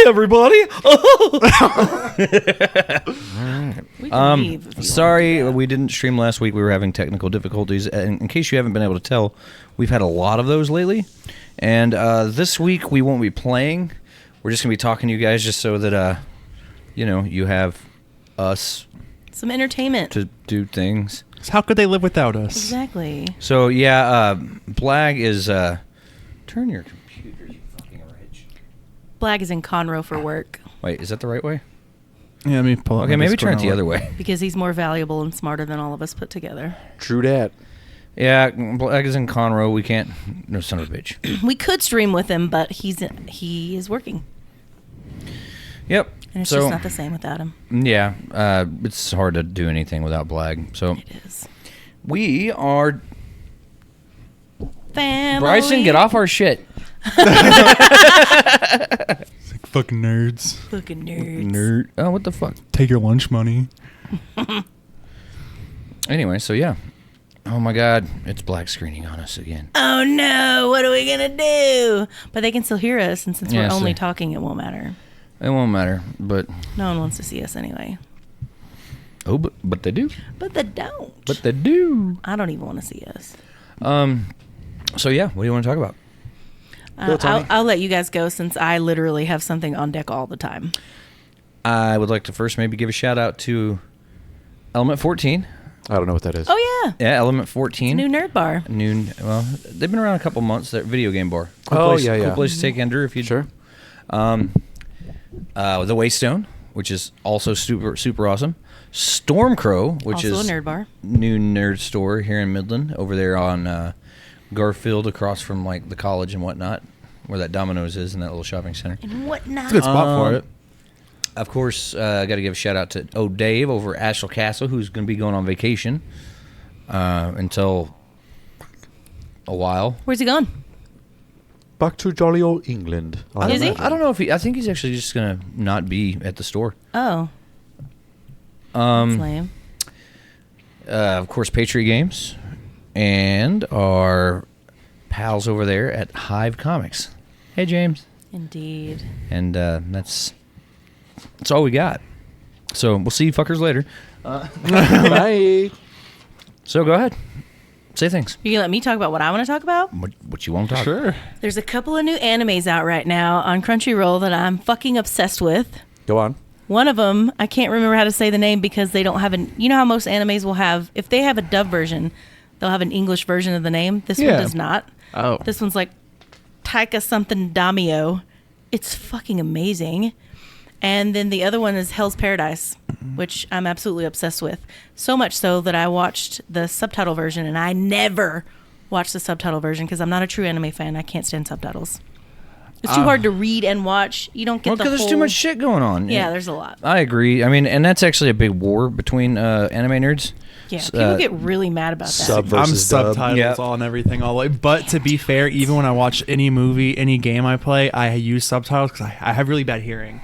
everybody. We can leave if you Sorry, we didn't stream last week. We were having technical difficulties. And in case you haven't been able to tell, we've had a lot of those lately. And this week we won't be playing. We're just going to be talking to you guys just so that, you have us some entertainment to do things. So how could they live without us? Exactly. So, yeah, Blag is... turn your computer, you fucking rich. Blag is in Conroe for work Wait, is that the right way? Yeah, let me pull up. Okay, my maybe Discord turn it the now. other way. because he's more valuable and smarter than all of us put together. True dat. Yeah, Blag is in Conroe. We can't... No, son of a bitch. We could stream with him, but he is working, Yep. and it's so, just not the same without him. Yeah, it's hard to do anything without Blag. So It is. we are... Family. Bryson, get off our shit. It's like fucking nerds. Fucking nerds. Nerd. Oh, what the fuck? Take your lunch money. Anyway, so yeah. Oh my God, it's black screening on us again. Oh no! What are we gonna do? But they can still hear us, and since Yeah, we're only so- talking, it won't matter. It won't matter, but No one wants to see us anyway. but they do. But they don't. But they do. I don't even want to see us. So yeah, what do you want to talk about? Go, Tommy. I'll let you guys go since I literally have something on deck all the time. I would like to first maybe give a shout out to Element 14. I don't know what that is. Oh yeah, Yeah, Element 14. new nerd bar. Well, they've been around a couple months. That video game bar. Oh, place, yeah, yeah. Cool place to take Ender if you Sure. The Waystone, which is also super awesome. Stormcrow, which Also is a nerd bar. new nerd store here in Midland, over there on Garfield, across from like the college and whatnot, where that Domino's is in that little shopping center. And whatnot. It's a good spot for it. Of course, I got to give a shout out to Dave over at Asheville Castle, who's going to be going on vacation until a while. Where's he going? Back to jolly old England. Is he? I don't know if I think he's actually just going to not be at the store. Oh. That's lame. Of course, Patriot Games and our pals over there at Hive Comics. Hey, James. Indeed. And that's all we got. So we'll see you fuckers later. Bye. So go ahead. Say things. You gonna let me talk about what I want to talk about? What you want to talk Sure. There's a couple of new animes out right now on Crunchyroll that I'm fucking obsessed with. Go on. One of them, I can't remember how to say the name because they don't have an... You know how most animes will have... If they have a dub version, they'll have an English version of the name. This Yeah. one does not. Oh. This one's like Taika something Damio. It's fucking amazing. And then the other one is Hell's Paradise, which I'm absolutely obsessed with. So much so that I watched the subtitle version, and I never watched the subtitle version because I'm not a true anime fan. I can't stand subtitles. It's too hard to read and watch. You don't get Well, the because whole... there's too much shit going on. Yeah, there's a lot. I agree. I mean, and that's actually a big war between anime nerds. Yeah, people get really mad about that. Sub I'm versus dub. subtitles Yep. on everything all the way. But to be fair, even when I watch any movie, any game I play, I use subtitles because I have really bad hearing.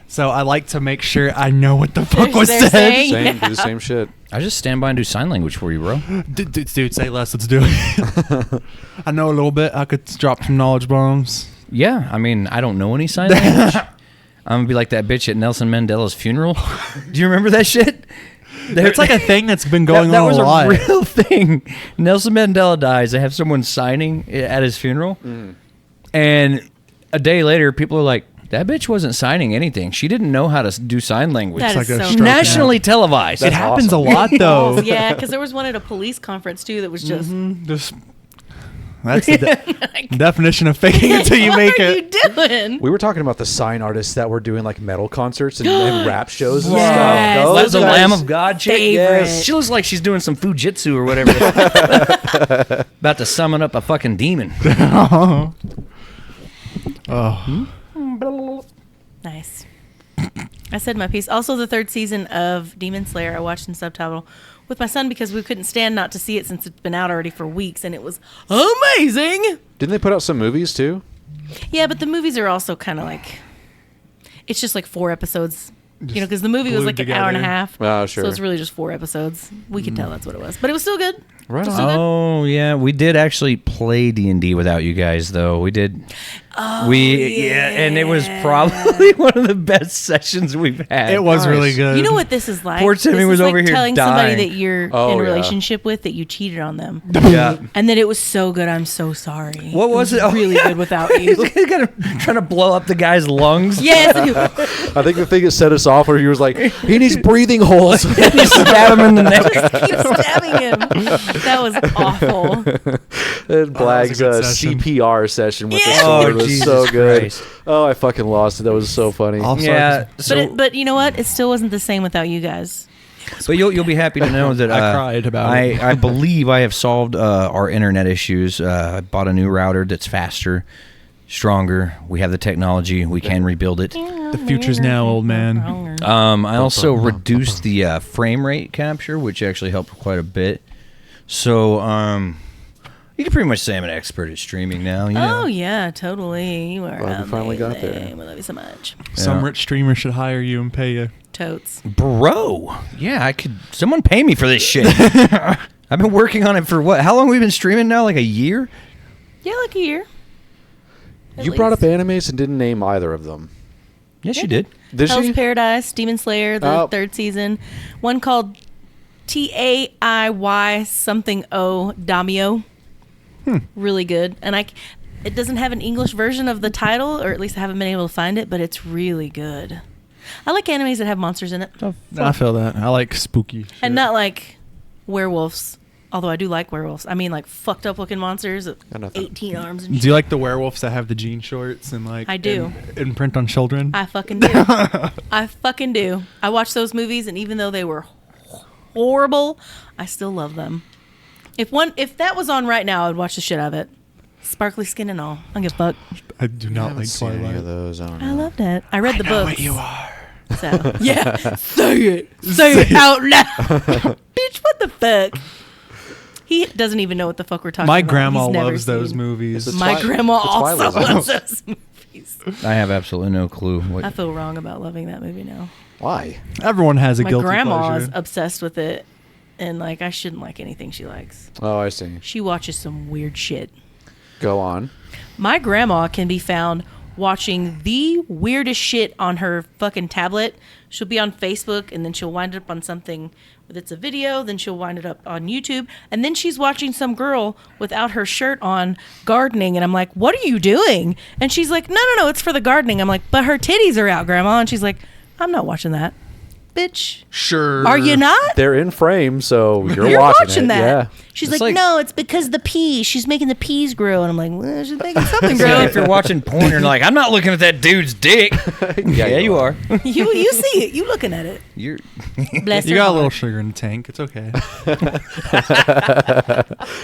So I like to make sure I know what the fuck was They're said. saying- Same. Do the same shit. I just stand by and do sign language for you, bro. Dude, say less. Let's do it. I know a little bit. I could drop some knowledge bombs. Yeah, I mean, I don't know any sign language. I'm gonna be like that bitch at Nelson Mandela's funeral. Do you remember that shit? It's like a thing that's been going that on was a lot. real thing. Nelson Mandela dies. They have someone signing at his funeral, and a day later, people are like, "That bitch wasn't signing anything. She didn't know how to do sign language." That It's is like a so stroke Nationally televised. It happens a lot though. Yeah, because there was one at a police conference too that was just. Just that's the definition of faking it till you make What are it. you doing? We were talking about the sign artists that were doing like metal concerts and rap shows and Yes. stuff. That's the Those Lamb guys- of God chick. Favorite. Yes. She looks like she's doing some Fujitsu or whatever. About to summon up a fucking demon. Oh, Nice. I said my piece. Also, the third season of Demon Slayer I watched in subtitle with my son because we couldn't stand not to see it since it's been out already for weeks, and it was amazing. Didn't they put out some movies too? Yeah, but the movies are also kind of like, it's just like 4 episodes. You know, because the movie was glued like an hour and a together. half. Oh, sure. So it's really just 4 episodes. We could tell that's what it was, but it was still good. Right Still on. good. Oh yeah, we did actually play D&D without you guys though. We did. And it was probably one of the best sessions we've had. It was really good. You know what this is like? Poor Timmy This was is like over here telling dying. somebody that you're Oh, in a yeah. relationship with that you cheated on them, Yeah. and that it was so good. I'm so sorry. What was it? Oh, really yeah. good without you. He's kind of trying to blow up the guy's lungs. Yes. I think the thing that set us off where he was like, he needs breathing holes. He stabbed him in the neck. Keep stabbing him. That was awful. And Blag's good session. CPR session with the Yeah. sword Oh, was Jesus so good. Christ. Oh, I fucking lost it. That was so funny. Also, Yeah. So, But you know what? It still wasn't the same without you guys. but you'll be happy to know that I cried about it. I believe I have solved our internet issues. I bought a new router that's faster, stronger. We have the technology. We can rebuild it. The future's now, old man. I also reduced the frame rate capture, which actually helped quite a bit. So you can pretty much say I'm an expert at streaming now. You know? Oh yeah, totally. You are. Glad we finally got there. We love you so much. Some Yeah. rich streamer should hire you and pay you. Totes. Bro, yeah, I could. Someone pay me for this shit. I've been working on it for what? How long have we been streaming now? Like a year? Yeah, like a year. At You brought up least. animes and didn't name either of them. Yes, you did. Did Hell's she? Paradise, Demon Slayer, the Oh. 3rd season. One called TAIY something O Damio. Really good. And it doesn't have an English version of the title, or at least I haven't been able to find it, but it's really good. I like animes that have monsters in it. I feel that. I like spooky shit. And not like werewolves. Although I do like werewolves. I mean like fucked up looking monsters with Got nothing. 18 arms and Do shit. you like the werewolves that have the jean shorts and like I do. imprint on children? I fucking do. I fucking do. I watch those movies, and even though they were horrible, I still love them. If that was on right now, I would watch the shit out of it. Sparkly skin and all. I don't give a fuck. I do I not haven't like seen any Twilight. of those. I don't know. I loved it. I read the know books. what you are. So yeah, say it. Say it out loud, bitch. What the fuck? He doesn't even know what the fuck we're talking My about. grandma He's never loves those seen- movies. It's My Twi- grandma the also Twilight loves Zone. those movies. I have absolutely no clue. I What? feel wrong about loving that movie now. Why? Everyone has a My guilty grandma is pleasure. obsessed with it, and like I shouldn't like anything she likes. Oh, I see. She watches some weird shit. Go on. My grandma can be found watching the weirdest shit on her fucking tablet. She'll be on Facebook, and then she'll wind up on something that's a video, then she'll wind it up on YouTube, and then she's watching some girl without her shirt on gardening, and I'm like, what are you doing? And she's like, no, it's for the gardening. I'm like, but her titties are out, Grandma. And she's like, I'm not watching that. Bitch. Sure. Are you not? They're in frame, so you're, You're watching it. that. Yeah. She's It's like, like- no, it's because the peas. She's making the peas grow. And I'm like, well, she's making something So grow. if you're watching porn, you're like, I'm not looking at that dude's dick. Yeah, you are. you see it. You looking at it. You're. Bless You her got a heart. little sugar in the tank. It's okay.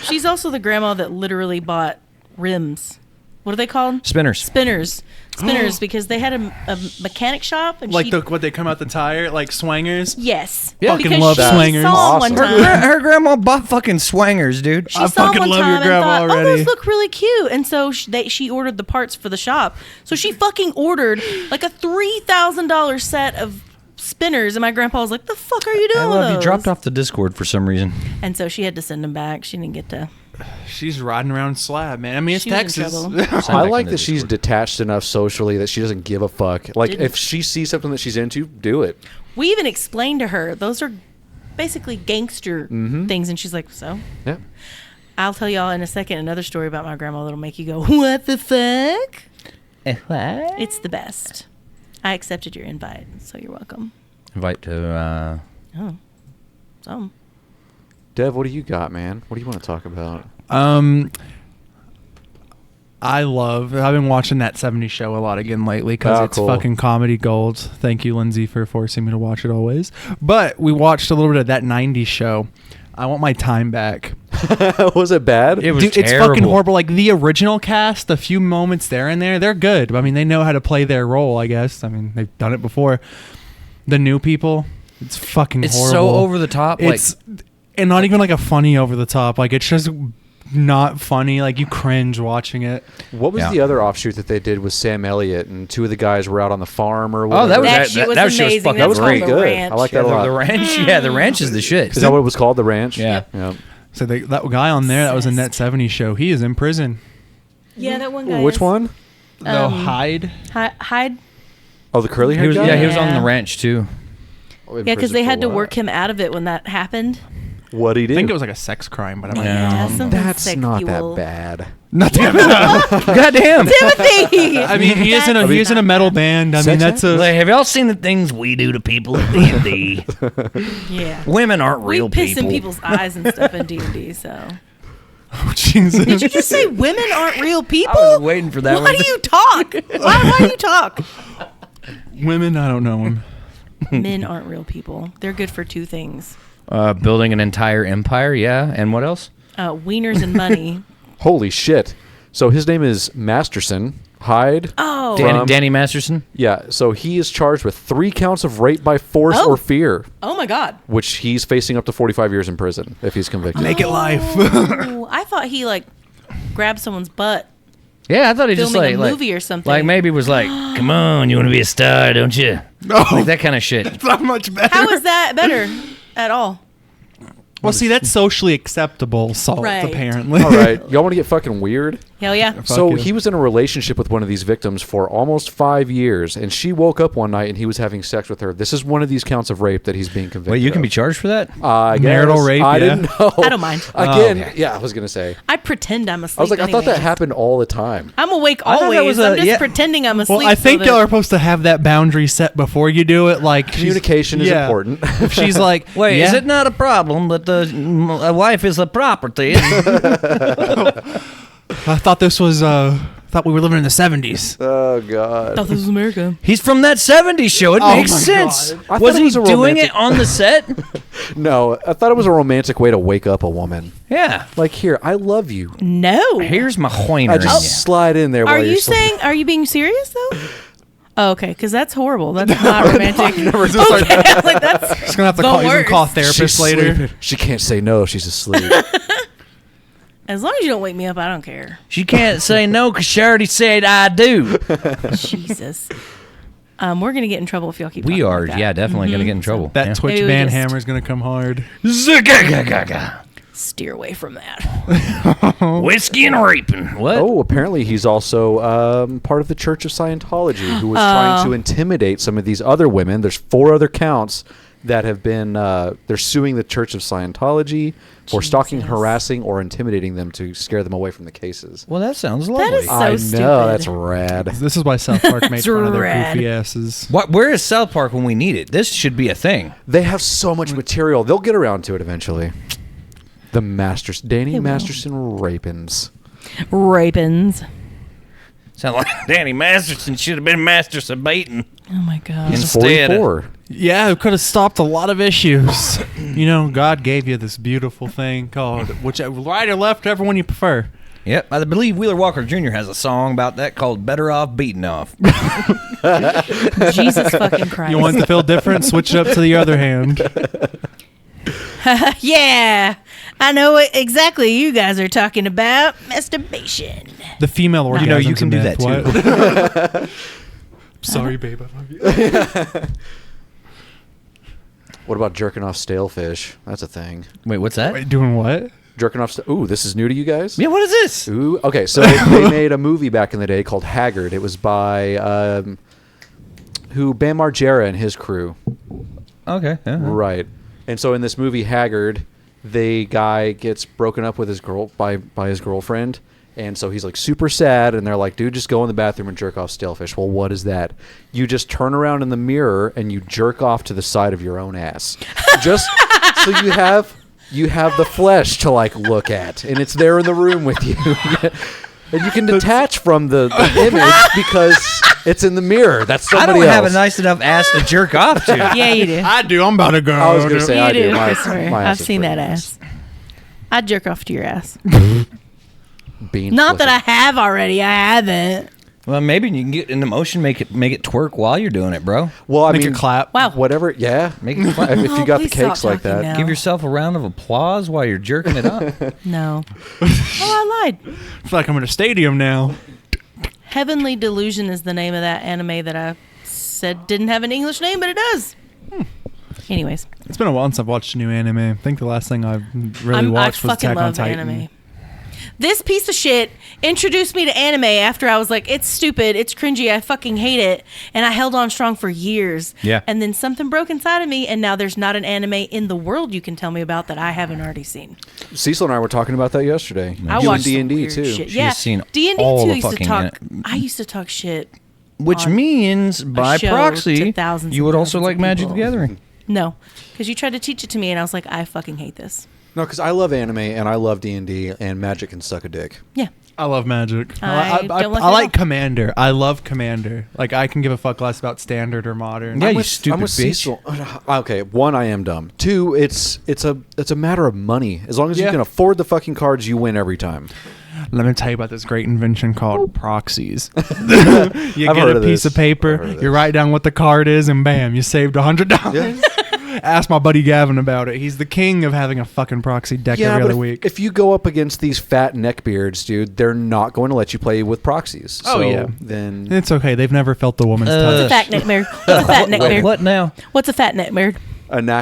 She's also the grandma that literally bought rims. What are they called? Spinners. Spinners, because they had a mechanic shop, and Like she what they come out the tire, like swangers. yes, Yeah. because Fucking love she swingers. saw 'em one Awesome. time. Her grandma bought fucking swangers, dude. She I saw 'em fucking one love your time and grandma thought, already. oh, those look really cute, and so she ordered the parts for the shop. So she fucking ordered like a $3,000 set of spinners, and my grandpa was like, "The fuck are you doing I with love you. those?" Dropped off the Discord for some reason. And so she had to send them back. She didn't get to. She's riding around slab, man. I mean, it's She was in Texas. trouble. I back like into that she's Discord. detached enough socially that she doesn't give a fuck. Like, Didn't. if she sees something that she's into, do it. We even explained to her those are basically gangster things, and she's like, "So." Yeah. I'll tell y'all in a second another story about my grandma that'll make you go, "What the fuck?" It's the best. I accepted your invite, so you're welcome. Invite to. Oh, so Dev, what do you got, man? What do you want to talk about? I've been watching that 70s show a lot again lately because Oh, it's cool. fucking comedy gold. Thank you, Lindsay, for forcing me to watch it always. But we watched a little bit of that 90s show. I want my time back. Was it bad? It was Dude, it's fucking terrible. horrible. Like the original cast, a few moments there and there, they're good. I mean, they know how to play their role, I guess. I mean, they've done it before. The new people, it's fucking It's horrible. so over the top. It's and not even like a funny over the top. Like it's just not funny. Like you cringe watching it. What was Yeah. the other offshoot that they did with Sam Elliott and two of the guys were out on the farm or whatever? that was that shit was that shit was amazing. fucking That was pretty called The good. Ranch. I like Yeah, that a lot. the ranch. Yeah, the ranch is the shit. Is that what it was called? The Ranch? Yeah. Yeah. So that guy on there that was in that 70s show, he is in prison. Yeah, that one guy. Which is. one? No, Hyde. Hyde. Oh, the curly He hair was, guy. yeah, he was on Yeah. the ranch too. Oh, in Yeah, because prison they for had to what? work him out of it when that happened. What he I did? think it was like a sex crime, but I'm Yeah. not. Something That's not that sexual. bad. Not that Goddamn. Timothy. I mean, he is in a metal band. I mean, Sex that's a. Like, have y'all seen the things we do to people in D&D? Yeah. Women aren't real We piss people. in people's eyes and stuff in D&D. So. Oh, Jesus. Did you just say women aren't real people? I was waiting for that Why one. do you talk? Why do you talk? Women, I don't know him. Men aren't real people. They're good for two things: Building an entire empire, yeah. And what else? wieners and money. Holy shit! So his name is Masterson Hyde. Oh, Danny Masterson? Yeah. So he is charged with 3 counts of rape by force Oh. or fear, oh my God! which he's facing up to 45 years in prison if he's convicted. Make it life. Oh, I thought he grabbed someone's butt. Yeah, I thought he just Filming like a movie or something. Like maybe was like, come on, you want to be a star, don't you? No. Like that kind of shit. It's not much better. How is that better at all? Well, see, that's socially acceptable assault, Right. apparently. All right, y'all want to get fucking weird? Hell yeah! So you. he was in a relationship with one of these victims for almost 5 years, and she woke up one night and he was having sex with her. This is one of these counts of rape that he's being convicted. Wait, you can of. be charged for that? I Marital guess. rape, I yeah. didn't know. I don't mind. Again, Oh, okay. yeah, I was gonna say. I pretend I'm asleep. I was like, I thought that anyways. happened all the time. I'm awake I thought that always. was I'm a- just yeah. pretending I'm asleep. Well, I think so y'all that- are supposed to have that boundary set before you do it. Like she's- Communication is important. If she's like, Wait, yeah. is it not a problem that a wife is a property? I thought this was. Thought we were living in the 70s. Oh God. thought this was America. He's from that 70s show. It Oh makes my sense. God. I Was thought it he was a doing romantic- it on the set? No, I thought it was a romantic way to wake up a woman. Yeah. Like, here, I love you. No. Here's my hoiner. I in just ya. slide in there. Are while you you're sleeping. saying? Are you being serious though? Oh, okay, because that's horrible. That's not romantic. Just Okay, like that's Just gonna have to The call. He's gonna worst. call a therapist She's later. sleeping. She can't say no. She's asleep. as long as you don't wake me up, I don't care. She can't say no because she already said I do. Jesus. We're gonna get in trouble if y'all keep. We talking are, like that. yeah, definitely going to get in trouble. That yeah. Twitch Maybe we ban just- hammer is gonna come hard. Zigga-ga-ga-ga. Steer away from that. Whiskey and raping. What? Oh, apparently he's also part of the Church of Scientology, who was trying to intimidate some of these other women. There's 4 other counts that have been. They're suing the Church of Scientology for stalking, Jesus. harassing, or intimidating them to scare them away from the cases. Well, that sounds lovely. That is so I know, stupid. that's rad. This is why South Park made That's fun of their rad. goofy asses. What? Where is South Park when we need it? This should be a thing. They have so much material. They'll get around to it eventually. The Danny They will. Masterson Rapins. Rapins. Sound like Danny Masterson should have been Masterson Baton. Oh my god. He's Instead- 44. Yeah, it could have stopped a lot of issues. You know, God gave you this beautiful thing called which right or left, whichever one you prefer. Yep, I believe Wheeler Walker Jr. has a song about that called "Better Off Beaten Off." Jesus fucking Christ. You want it to feel different? Switch it up to the other hand. Yeah, I know what exactly you guys are talking about. Masturbation. The female orgasm. You know, you can do that, too. Sorry, babe. I love you. What about jerking off stale fish? That's a thing. Wait, what's that? Wait, doing what? Jerking off. Ooh, this is new to you guys? Yeah, what is this? Ooh, okay, so they made a movie back in the day called Haggard. It was by Bam Margera and his crew. Okay, yeah. Right. And so in this movie Haggard, the guy gets broken up with his by his girlfriend, and so he's like super sad, and they're like, dude, just go in the bathroom and jerk off stalefish. Well, what is that? You just turn around in the mirror and you jerk off to the side of your own ass. Just so you have the flesh to like look at, and it's there in the room with you. And you can detach from the image because it's in the mirror. That's I somebody don't else. have a nice enough ass to jerk off to. Yeah, you do. I do. I'm about to go. I was going to say You I do. do, My Christopher. ass I've is seen pretty that nice. ass. I'd jerk off to your ass. Bean Not that I flipping. have already. I haven't. Well, maybe you can get in the motion, make it twerk while you're doing it, bro. Well, I Make mean, a clap. Wow. whatever. Yeah, Make it fun. if you got the please stop cakes like talking that. now. Give yourself a round of applause while you're jerking it up. No. Oh, I lied. I feel like I'm in a stadium now. Heavenly Delusion is the name of that anime that I said didn't have an English name, but it does. Anyways, It's been a while since I've watched a new anime. I think the last thing I really I watched was fucking Attack on love Titan. anime. This piece of shit introduced me to anime after I was like, it's stupid, it's cringy, I fucking hate it. And I held on strong for years. Yeah. And then something broke inside of me, and now there's not an anime in the world you can tell me about that I haven't already seen. Cecil and I were talking about that yesterday. I You watched and some D&D weird too. shit. She's Yeah, seen D&D all too. the I used to fucking talk. an- I used to talk shit. Which on means by show proxy, to thousands you and would also thousands like of Magic the people. Gathering. No, because you tried to teach it to me, and I was like, I fucking hate this. No, because I love anime and I love D&D, and Magic can suck a dick. Yeah. I love Magic. I don't like it I like at all. Commander. I love Commander. Like, I can give a fuck less about standard or modern. Yeah, I'm you with, stupid I'm with bitch. Cecil. Okay, one, I am dumb. Two, it's a matter of money. As long as you Yeah. can afford the fucking cards, you win every time. Let me tell you about this great invention called proxies. You I've get heard a of piece this. of paper, I've heard of you this. write down what the card is, and bam, you saved $100. Yeah. Ask my buddy Gavin about it. He's the king of having a fucking proxy deck every but other week. if you go up against these fat neckbeards, dude, they're not going to let you play with proxies. Oh, So yeah. Then It's okay. They've never felt the woman's What's a touch. fat neckbeard? What's a fat neckbeard? What now? What's a fat neckbeard? a Fat-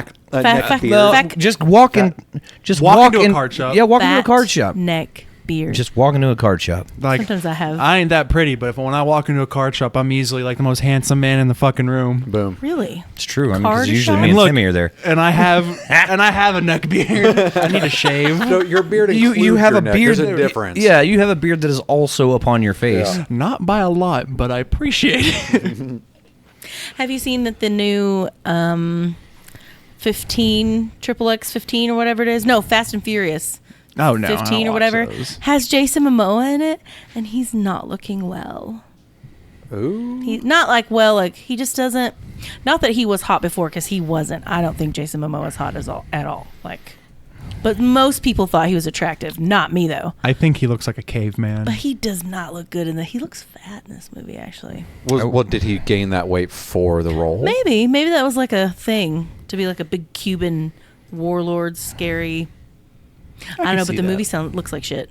neckbeard. well, Well, Fact- just walk in. Just Walk walk into a in- card shop. Yeah, walk into a Fat card shop. neck beard. Just walk into a card shop. Like, Sometimes I have. I ain't that pretty, but when I walk into a card shop, I'm easily like the most handsome man in the fucking room. Boom. Really? It's true. I mean, Card because usually shop? me and Look- Timmy are there. And I have a neck beard. I need to shave. No, your beard You includes have your a neck. beard. There's a difference. Yeah, you have a beard that is also upon your face. Yeah. Not by a lot, but I appreciate it. Have you seen that the new 15 Triple X 15 or whatever it is? No, Fast and Furious. Oh, no, I 15 don't or watch whatever those. has Jason Momoa in it, and he's not looking well. Ooh. He's not like he just doesn't. Not that he was hot before, because he wasn't. I don't think Jason Momoa is hot at all. Like, but most people thought he was attractive. Not me though. I think he looks like a caveman. But he does not look good in the. He looks fat in this movie, actually. What did he gain that weight for the role? Maybe that was like a thing to be like a big Cuban warlord, scary. I don't know, see but the movie that. looks like shit.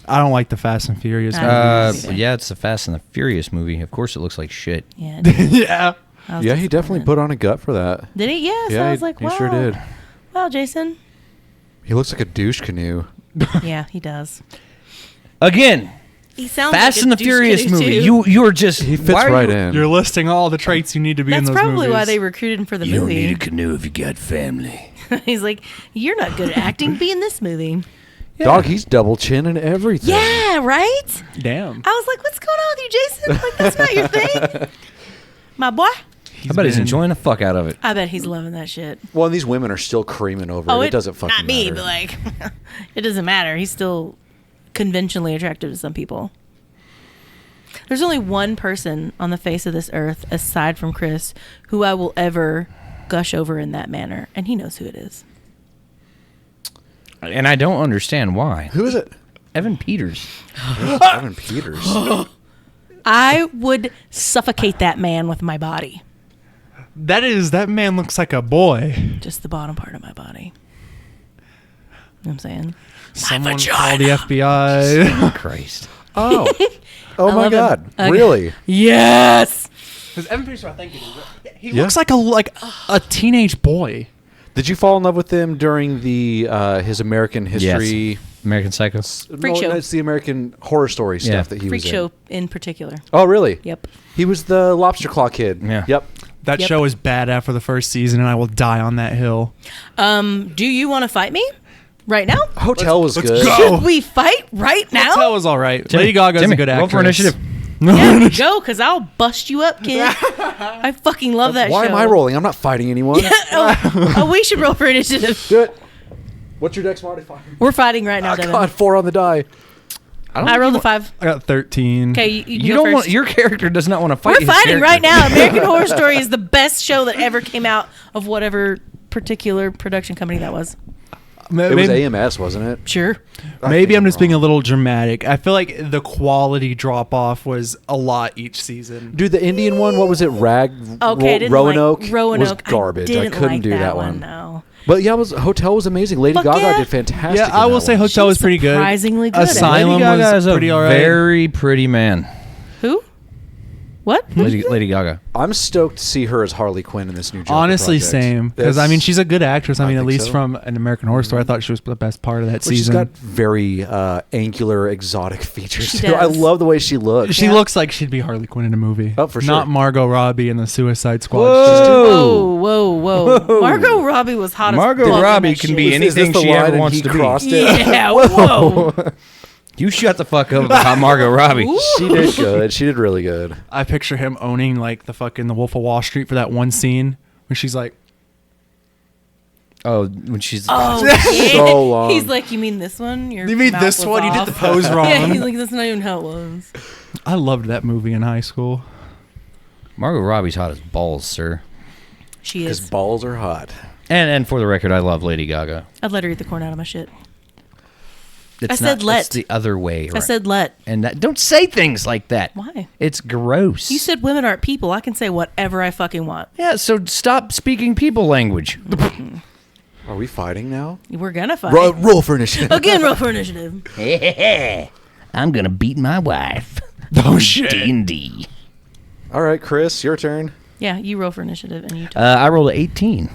I don't like the Fast and Furious I movies. don't Yeah, it's the Fast and the Furious movie. Of course, it looks like shit. Yeah. Yeah. I was Yeah, he definitely disappointed. put on a gut for that. Did he? Yeah. So Yeah, I was like, wow. he sure did. Wow, Jason. He looks like a douche canoe. Yeah, he does. Again, He sounds Fast like a and the douche Furious canoe, movie. too. You're just He fits why are right you- in. You're listing all the traits you need to be in That's those probably movies. why they recruited him for the movie. canoe if you got family. He's like, you're not good at acting. Be in this movie. Dog, he's double chin and everything. Yeah, right? Damn. I was like, what's going on with you, Jason? Like, that's not your thing. My boy. I bet he's enjoying the fuck out of it. I bet he's loving that shit. Well, and these women are still creaming over it. It doesn't fucking not me, matter. but like, it doesn't matter. He's still conventionally attractive to some people. There's only one person on the face of this earth, aside from Chris, who I will ever gush over in that manner, and he knows who it is. And I don't understand why. Who is it? Evan Peters. Evan Peters. I would suffocate that man with my body, That man looks like a boy. just the bottom part of my body. You know what I'm saying? Someone call the FBI. Christ. Oh. Oh I my love him. God. Okay. Really? Yes. Because Evan Peters, I think it is. He Yeah. looks like a teenage boy. Did you fall in love with him during the his American history? Yes. American Psycho. Freak show. It's the American Horror Story stuff Yeah. that he Freak was show in particular. in. Oh, really? Yep. He was the lobster claw kid. Yeah. Yep. That Yep. show is bad after the first season, and I will die on that hill. Do you want to fight me right now? Hotel was let's good. go. Should we fight right now? Hotel was all right. Lady Gaga's Timmy, a good actress. roll for initiative. Yeah, go, because I'll bust you up, kid. I fucking love that Why show. am I rolling? I'm not fighting anyone. Oh, we should roll for initiative. Do it. What's your dex modifier? We're fighting right now, Oh, Devin. God, 4 on the die. I rolled a 5. I got 13. Okay, you You go don't first. want your character does not want to fight. We're his fighting character. right now. American Horror Story is the best show that ever came out of whatever particular production company that was. It was AMS, wasn't it? Sure. I Maybe think I'm just being a wrong. little dramatic. I feel like the quality drop off was a lot each season. Dude, the Indian one, what was it? Okay, I didn't Roanoke like Roanoke. was garbage. I didn't couldn't like do that one. No. But yeah, Hotel was amazing. Lady Fuck Gaga yeah. did fantastic. Yeah, I in will that say one. Hotel She was was pretty good. surprisingly good at it. Asylum Lady Gaga was is a pretty alright. very pretty man. Who? What? Lady Gaga. I'm stoked to see her as Harley Quinn in this new Joker Honestly, project. same. Because I mean, she's a good actress. I I mean, at think least so. from an American Horror Story, I thought she was the best part of that Well, she's season. got very angular, exotic features She too. I does. love the way she looks. She Yeah. looks like she'd be Harley Quinn in a movie. Oh, for Not sure. Margot Robbie in the Suicide Squad. Whoa. Whoa. Margot Robbie was hot as Margot fuck in Robbie that can shit. be Is this anything the she line ever and wants he to be. crossed it? Yeah, whoa. You shut the fuck up about Margot Robbie. She did good. She did really good. I picture him owning like the fucking The Wolf of Wall Street for that one scene when she's like, Oh, when she's Oh, yeah. So long. He's like, you mean this one? Your "You mean mouth this was one? You did off." the pose wrong." Yeah, he's like, that's not even how it was. I loved that movie in high school. Margot Robbie's hot as balls, sir. She Because is. balls are hot. And for the record, I love Lady Gaga. I'd let her eat the corn out of my shit. It's said let. It's the other way. I said let. and don't say things like that. Why? It's gross. You said women aren't people. I can say whatever I fucking want. Yeah, so stop speaking people language. Are we fighting now? We're gonna fight. Roll for initiative. Again, roll for initiative. I'm gonna beat my wife. Oh shit! D&D. All right, Chris, your turn. Yeah, you roll for initiative and you talk. I rolled an 18.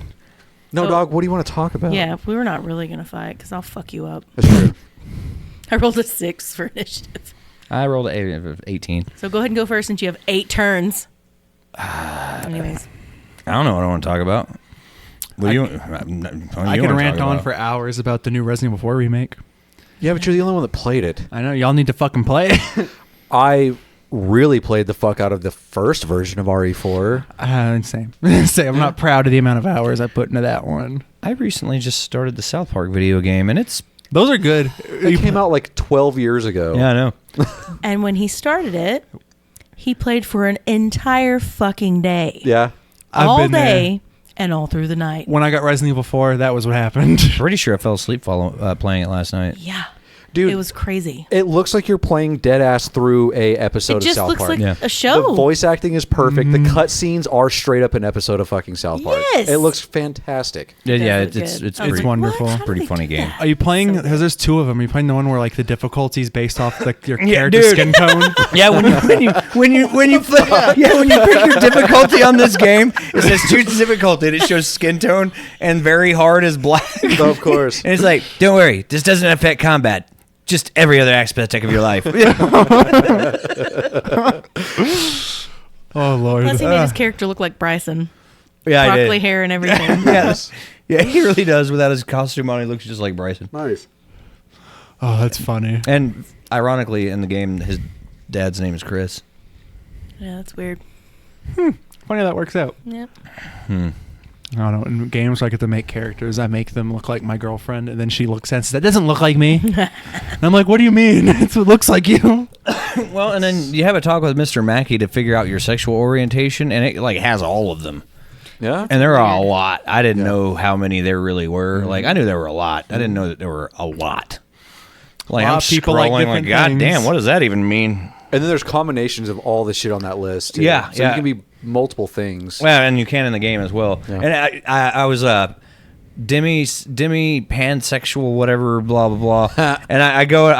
No, Oh. dog. What do you want to talk about? Yeah, we were not really gonna fight because I'll fuck you up. That's true. I rolled a 6 for initiative. I rolled an 18. So go ahead and go first since you have 8 turns. Anyways, I don't know what I want to talk about. What do you? I could rant on for hours about the new Resident Evil 4 remake. Yeah, but you're the only one that played it. I know y'all need to fucking play it. I really played the fuck out of the first version of RE4. Same. Say I'm not proud of the amount of hours I put into that one. I recently just started the South Park video game, and it's Those are good. It came out like 12 years ago. I know. and when he started it, he played for an entire fucking day. Yeah. I've all been there. day and all through the night. When I got Resident Evil 4, that was what happened. Pretty sure I fell asleep playing it last night. Yeah. Dude, It was crazy. it looks like you're playing dead ass through a episode It of just South looks Park. like Yeah. a show. The voice acting is perfect. Mm-hmm. The cutscenes are straight up an episode of fucking South Park. Yes. It looks fantastic. Yeah, does yeah, look it's good. it's I was pretty like, wonderful. what? How do Pretty they funny do game. that? Are you playing? So Because there's two of them. Are you playing the one where like the difficulty is based off like your Yeah, character's dude. skin tone? Yeah, when you when you pick your difficulty on this game, it says choose difficulty. And it shows skin tone, and very hard is black. Of course. And it's like, don't worry, this doesn't affect combat. Just every other aspect of your life. Oh lord. Plus, he made his character look like Bryson. Yeah, I Broccoli did. hair and everything. Yes. Yeah, he really does. Without his costume on, he looks just like Bryson. Nice. Oh, that's funny. And ironically, in the game, his dad's name is Chris. Yeah, that's weird. Funny how that works out. Yep. I don't know. In games where I get to make characters, I make them look like my girlfriend, and then she looks and says, "That doesn't look like me." And I'm like, "What do you mean? It looks like you." Well, and then you have a talk with Mr. Mackey to figure out your sexual orientation, and it like has all of them. Yeah. And there are a lot. I didn't know how many there really were. Like I knew there were a lot. I didn't know that there were a lot. Like A lot I'm of people like scrolling, different God things. damn, what does that even mean? And then there's combinations of all the shit on that list. Too. Yeah, So yeah. it can be multiple things. Well, and you can in the game as well. Yeah. And I was demi pansexual whatever blah blah blah. And I go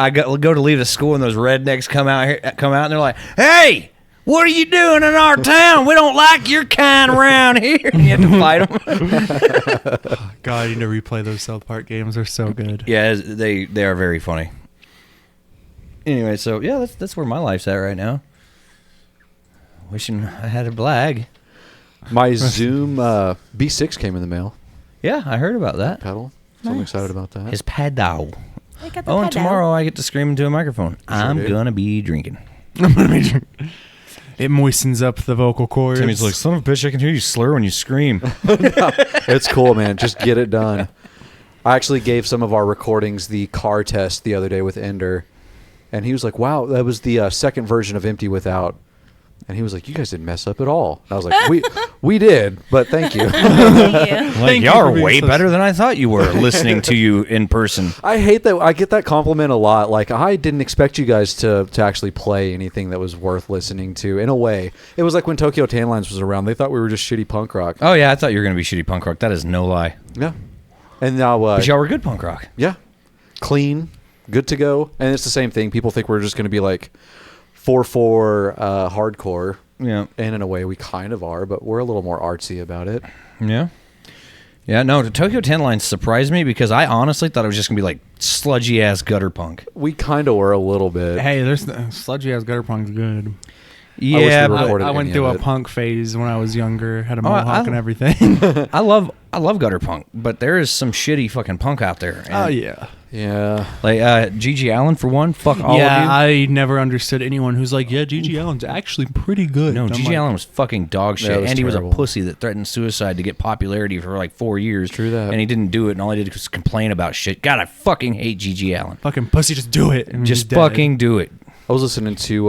to leave the school, and those rednecks come out, and they're like, "Hey, what are you doing in our town? We don't like your kind around here." And you have to fight them. God, I need to replay those South Park games. They're so good. Yeah, they are very funny. Anyway, so yeah, that's where my life's at right now. Wishing I had a blag. My Zoom B6 came in the mail. Yeah, I heard about that. Pedal. So I'm Nice. excited about that. His paddow. I got the Oh, and pad tomorrow I get to scream into a microphone. I'm do. gonna be drinking. It moistens up the vocal cords. Timmy's like, son of a bitch, I can hear you slur when you scream. It's cool, man. Just get it done. I actually gave some of our recordings the car test the other day with Ender, and he was like, "Wow, that was the second version of Empty Without." And he was like, "You guys didn't mess up at all." And I was like, "We did, but thank you." Yeah. Like, Thank you y'all for are being way so- better than I thought you were listening to you in person. I hate that. I get that compliment a lot. Like, I didn't expect you guys to actually play anything that was worth listening to. In a way, it was like when Tokyo Tanlines was around. They thought we were just shitty punk rock. Oh, yeah, I thought you were going to be shitty punk rock. That is no lie. Yeah. And now, But y'all were good punk rock. yeah, clean, good to go. And it's the same thing. People think we're just going to be like 4/4 hardcore, Yeah. And in a way, we kind of are, but we're a little more artsy about it. Yeah. Yeah, no, the Tokyo 10 line surprised me because I honestly thought it was just going to be like sludgy ass gutter punk. We kind of were a little bit. Hey, there's sludgy ass gutter punk's good. Yeah, we but recorded I went any through of a it. punk phase when I was younger. Had a Oh, mohawk and everything. I love gutter punk, but there is some shitty fucking punk out there. And, Oh yeah. Yeah. Like Gigi Allen for one, fuck all Yeah, of you. I never understood anyone who's like, yeah, Gigi Allen's actually pretty good. No, And I'm Gigi like, Allen was fucking dog shit, Yeah, it was and he was terrible. a pussy that threatened suicide to get popularity for like 4 years. True that. And he didn't do it, and all he did was complain about shit. God, I fucking hate Gigi Allen. fucking pussy, just do it. And he's Just dead. fucking do it. I was listening to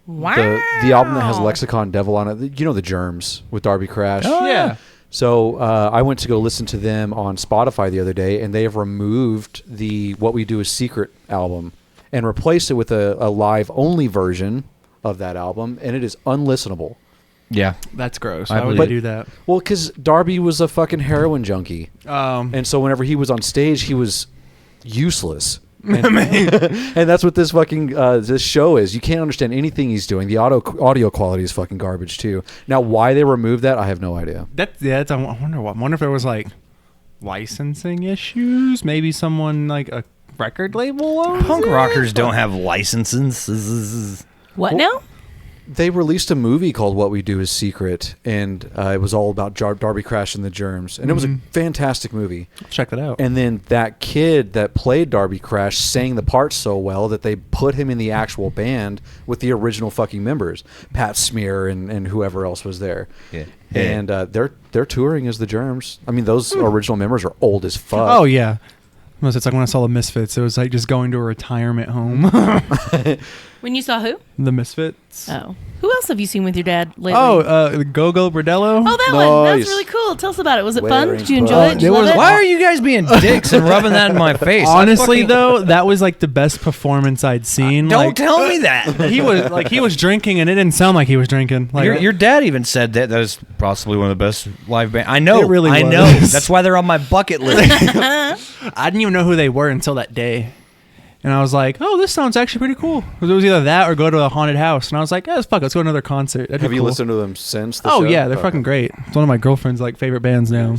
the album that has Lexicon Devil on it. You know, The Germs with Darby Crash. Oh, Yeah. So I went to go listen to them on Spotify the other day, and they have removed the What We Do Is Secret album and replaced it with a live-only version of that album, and it is unlistenable. Yeah. That's gross. I Why would believe they it. do that? Well, because Darby was a fucking heroin junkie, and so whenever he was on stage, he was useless. And, and that's what this fucking this show is. You can't understand anything he's doing. The audio quality is fucking garbage too. Now, why they removed that, I have no idea. I wonder if there was like licensing issues. Maybe someone like a record label owns Punk it? rockers don't have licenses. What now? They released a movie called What We Do Is Secret, and it was all about Darby Crash and the Germs, and it was a fantastic movie. Check that out. And then that kid that played Darby Crash sang the part so well that they put him in the actual band with the original fucking members, Pat Smear and whoever else was there. Yeah. And they're touring as the Germs. I mean, those original members are old as fuck. Oh yeah. It's like when I saw the Misfits. It was like just going to a retirement home. When you saw who? The Misfits. Oh. Who else have you seen with your dad lately? Go-Go Bordello. Oh, that one. That was Nice. really cool. Tell us about it. Was it Wearing fun? Did you enjoy it? Did it you love was- it? Why are you guys being dicks and rubbing that in my face? I Honestly, fucking- though, that was like the best performance I'd seen. don't like, tell me that. he was drinking, and it didn't sound like he was drinking. Like Your dad even said that was possibly one of the best live bands. I know. It really I was. know. That's why they're on my bucket list. I didn't even know who they were until that day. And I was like, oh, this sounds actually pretty cool. 'Cause it was either that or go to a haunted house. And I was like, yeah, fuck, let's go to another concert. That'd be Have you cool. listened to them since the Oh, show? yeah, they're Okay. fucking great. It's one of my girlfriend's like favorite bands now.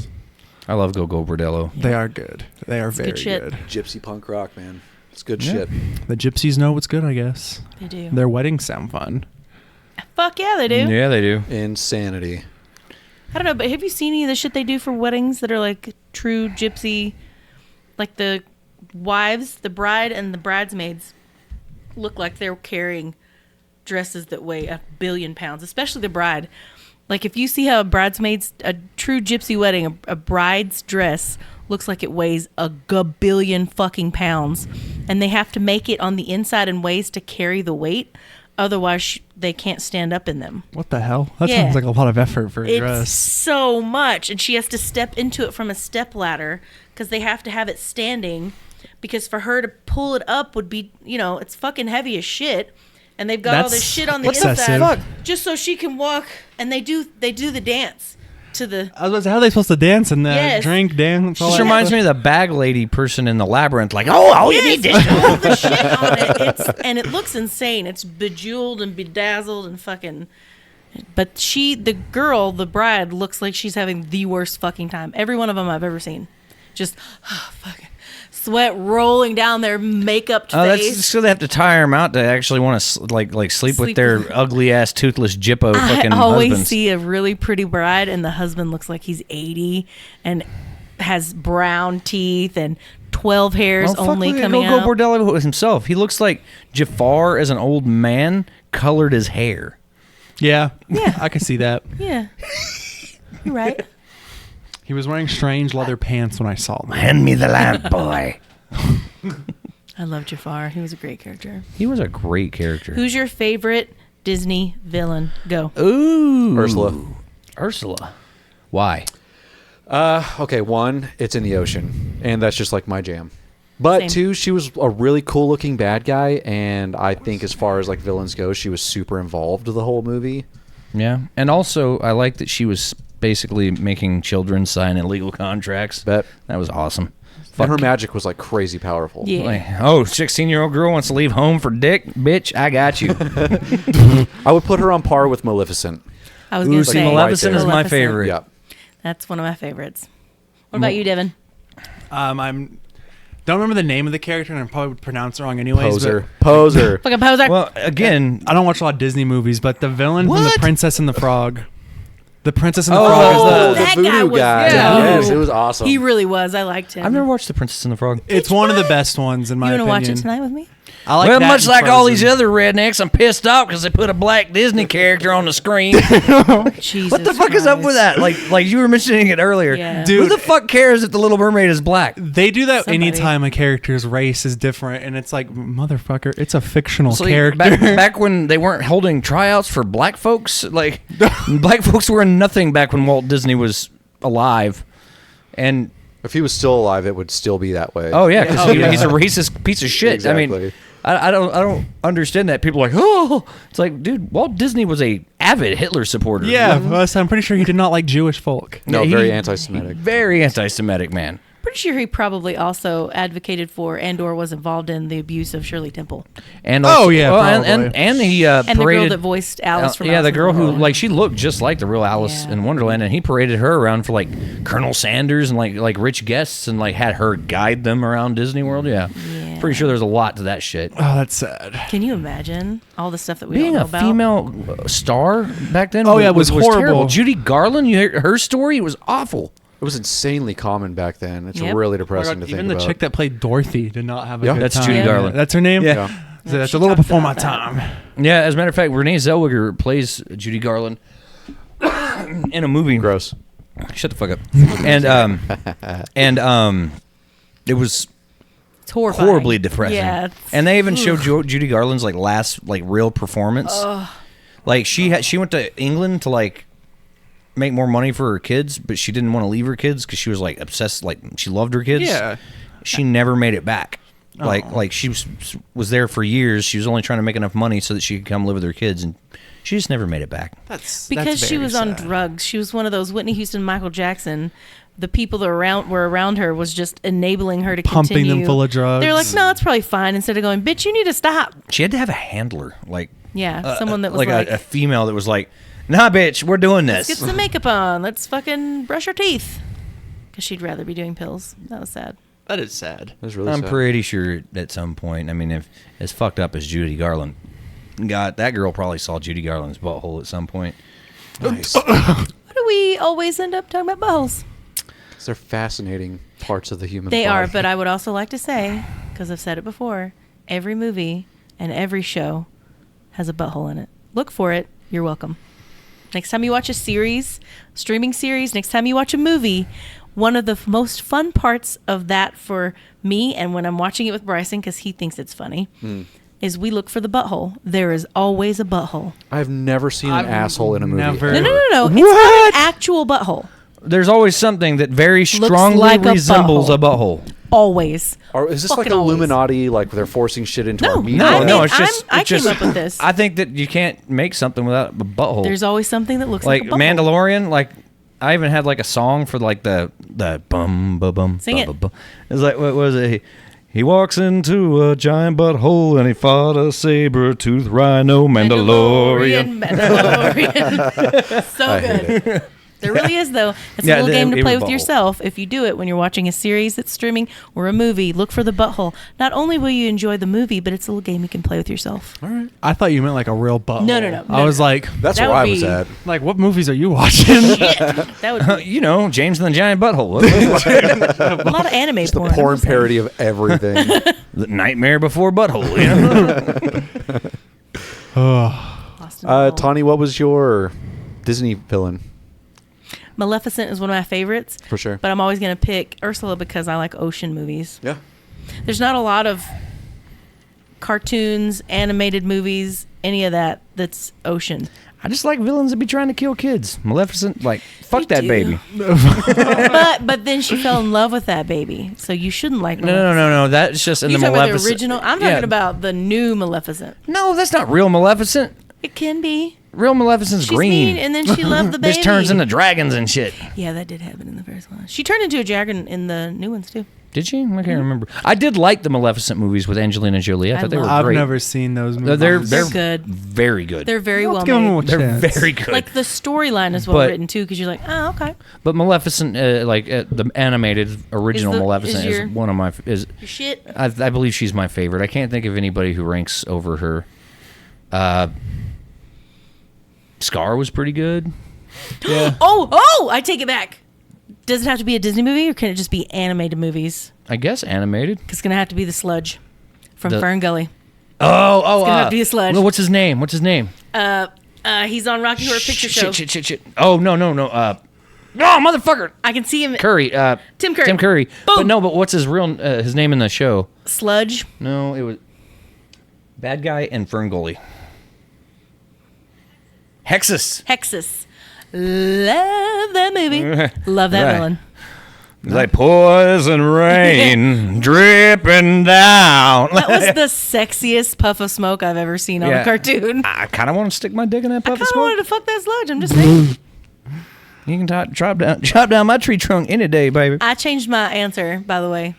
I love Go Go Bordello. They are good. They are very good shit. good. Gypsy punk rock, man. It's good Yeah. shit. The gypsies know what's good, I guess. They do. Their weddings sound fun. Fuck yeah, they do. Yeah, they do. Insanity. I don't know, but have you seen any of the shit they do for weddings that are like true gypsy? Like the wives, the bride, and the bridesmaids look like they're carrying dresses that weigh 1 billion pounds, especially the bride. Like if you see how a true gypsy wedding, a bride's dress looks like it weighs 1 billion fucking pounds, and they have to make it on the inside in ways to carry the weight. Otherwise, they can't stand up in them. What the hell? That Yeah. sounds like a lot of effort for a It's dress. so much, and she has to step into it from a step ladder because they have to have it standing. Because for her to pull it up would be, it's fucking heavy as shit, and they've got all this That's shit on the excessive. inside just so she can walk. And they do the dance to the. I was about to say, how are they supposed to dance and Yes. drink, dance? all This that reminds stuff? me of the bag lady person in the labyrinth. Like, oh, you need this. all the shit on it. And it looks insane. It's bejeweled and bedazzled and fucking. But the bride, looks like she's having the worst fucking time. Every one of them I've ever seen, just fucking sweat rolling down their makeup Oh, that's face. so they have to tire them out to actually want to like sleep with Sleep their with- ugly ass toothless jippo fucking I always husbands. see a really pretty bride, and the husband looks like he's 80 and has brown teeth and 12 hairs only coming Go out. Bordello himself. He looks like Jafar as an old man colored his hair. Yeah. Yeah. I can see that. Yeah, you're right. He was wearing strange leather pants when I saw him. Hand me the lamp, boy. I love Jafar. He was a great character. He was a great character. Who's your favorite Disney villain? Go. Ooh, Ursula. Why? Okay, one, it's in the ocean, and that's just like my jam. But Same. two, she was a really cool looking bad guy, and I think as far as like villains go, she was super involved with the whole movie. Yeah, and also I like that she was basically making children sign illegal contracts. Bet. That was awesome. And her magic was like crazy powerful. Yeah. Like, oh, 16-year-old girl wants to leave home for dick, bitch. I got you. I would put her on par with Maleficent. I was Ooh, going to see, say Maleficent is my Maleficent. favorite. Yeah. That's one of my favorites. What about you, Devin? I'm don't remember the name of the character, and I probably would pronounce it wrong anyways. Poser. Poser. Fucking poser. Well, again, But I don't watch a lot of Disney movies, but the villain from What? The Princess and the Frog. The Princess and the Oh, Frog Oh, is that the guy voodoo was guy. good. Yes, it was awesome. He really was. I liked him. I've never watched The Princess and the Frog. It's one of the best ones in my You want to opinion. watch it tonight with me? I like Well, that much and like all these Frozen. other rednecks, I'm pissed off because they put a black Disney character on the screen. Jesus What the fuck is up with that? Like you were mentioning it earlier. Yeah. Who Dude. the fuck cares if the Little Mermaid is black? They do that Somebody. anytime a character's race is different, and it's like, motherfucker, it's a fictional So, character. back when they weren't holding tryouts for black folks, like black folks were nothing back when Walt Disney was alive, and If he was still alive, it would still be that way. oh yeah, because Oh, yeah. he's a racist piece of shit. I mean, Exactly. I don't understand that. People are like, oh, it's like, dude, Walt Disney was a avid Hitler supporter. Yeah, plus I'm pretty sure he did not like Jewish folk. No, Yeah, very he- anti-Semitic. very anti-Semitic man. Pretty sure he probably also advocated for and/or was involved in the abuse of Shirley Temple And Oh, also, yeah, and probably. he and the girl paraded that voiced Alice from yeah, Alice the in girl who Wonderland. like she looked just like the real Alice Yeah. in Wonderland, and he paraded her around for like Colonel Sanders and like rich guests, and like had her guide them around Disney World. Yeah, Yeah. pretty sure there's a lot to that shit. Oh, that's sad. Can you imagine all the stuff that we Being don't know a about? female star back then, Oh, yeah, it was horrible. terrible. Judy Garland, you heard her story? It was awful. It was insanely common back then. It's Yep. really Oh my depressing God, to even think the about. chick that played Dorothy did not have a Yeah. good That's time. Judy Garland. That's her name? Yeah. Yeah. So that's she a little talked before my about that. time. Yeah, as a matter of fact, Renee Zellweger plays Judy Garland in a movie. Gross. Shut the fuck up. and it was It's horrifying. horribly depressing. Yeah. And they even showed Judy Garland's like last like real performance. Like she went to England to like make more money for her kids, but she didn't want to leave her kids because she was like obsessed. Like she loved her kids. Yeah. She never made it back. Like she was there for years. She was only trying to make enough money so that she could come live with her kids, and she just never made it back. That's Because she very was on sad. drugs. She was one of those Whitney Houston, Michael Jackson. The people that were around her was just enabling her to Pumping them continue. full of drugs. They're like, no, it's probably fine. Instead of going, bitch, you need to stop. She had to have a handler, like Yeah, someone that was like, like, a female that was like, nah, bitch, we're doing this. let's get some makeup on. Let's fucking brush our teeth. Because she'd rather be doing pills. That was sad. That is sad. It was really I'm sad. pretty sure at some point. I mean, if as fucked up as Judy Garland got, that girl probably saw Judy Garland's butthole at some point. Nice. Why do we always end up talking about buttholes? They're fascinating parts of the human They body. are, but I would also like to say, because I've said it before, every movie and every show has a butthole in it. Look for it. You're welcome. Next time you watch a series, streaming series, next time you watch a movie, one of the most fun parts of that for me, and when I'm watching it with Bryson, because he thinks it's funny, is we look for the butthole. There is always a butthole. I've never seen an I've asshole in a movie. never- No, ever. no, no, no. It's What? not an actual butthole. There's always something that very strongly like a resembles butthole. a butthole. Always. Or is this like Fucking Illuminati? Like they're forcing shit into No, our media? I No, made- it's just. I it's just- came up with this. I think that you can't make something without a butthole. There's always something that looks like like a butthole. Mandalorian. Like I even had like a song for like the bum bum bum. Sing it. bum, bum. It's like what was it? He walks into a giant butthole and he fought a saber-toothed rhino Mandalorian. Mandalorian. So I hate good. There really is, though. It's Yeah, a little game to it play was with butthole. yourself. If you do it when you're watching a series that's streaming or a movie, look for the butthole. Not only will you enjoy the movie, but it's a little game you can play with yourself. I thought you meant like a real butthole. No, no, no, I was like, That's That where I would was be- at. what movies are you watching? That would be You know, James and the Giant Butthole. a lot of anime The porn. porn parody of everything. The Nightmare Before Butthole. You know? Lost in the hole. Tawny, what was your Disney villain? Maleficent is one of my favorites. For sure. But I'm always going to pick Ursula because I like ocean movies. Yeah. There's not a lot of cartoons, animated movies, any of that that's ocean. I just like villains that be trying to kill kids. Maleficent, like, fuck You that do. baby. but then she fell in love with that baby, so you shouldn't like. No. That's just in You the talking about the Maleficent. original? I'm Yeah. talking about the new Maleficent. No, that's not real Maleficent. It can be. Real Maleficent's She's green. mean, and then she loved the baby. Bitch turns into dragons and shit. Yeah, that did happen in the first one. She turned into a dragon in the new ones too. Did she? I can't remember. I did like the Maleficent movies with Angelina Jolie. I thought they were I've great. never seen those movies. They're good. Very good. They're very well Let's give 'em a made. They're chance. very good. Like the storyline is well But- written too, because you're like, oh, okay. But Maleficent, the animated original Is the- Maleficent, is is your- one of my is. Your shit. I believe she's my favorite. I can't think of anybody who ranks over her. Scar was pretty good. Yeah. Oh, I take it back. Does it have to be a Disney movie, or can it just be animated movies? I guess animated. It's gonna have to be the Sludge from The- Fern Gully. Oh, gonna have to be a sludge. Well, what's his name? What's his name? He's on Rocky Horror Picture Show. Shit. Oh no. No, motherfucker. I can see him. Curry. Tim Curry. Tim Curry. Boom. But no. But what's his real his name in the show? Sludge. No, it was bad guy and Ferngully. Hexus. Hexus. Love that movie. Love that Right. villain. Like poison rain dripping down. That was the sexiest puff of smoke I've ever seen on Yeah. a cartoon. I kind of want to stick my dick in that I puff kind of of smoke. wanted to fuck that sludge. I'm just saying. You can chop down my tree trunk any day, baby. I changed my answer, by the way.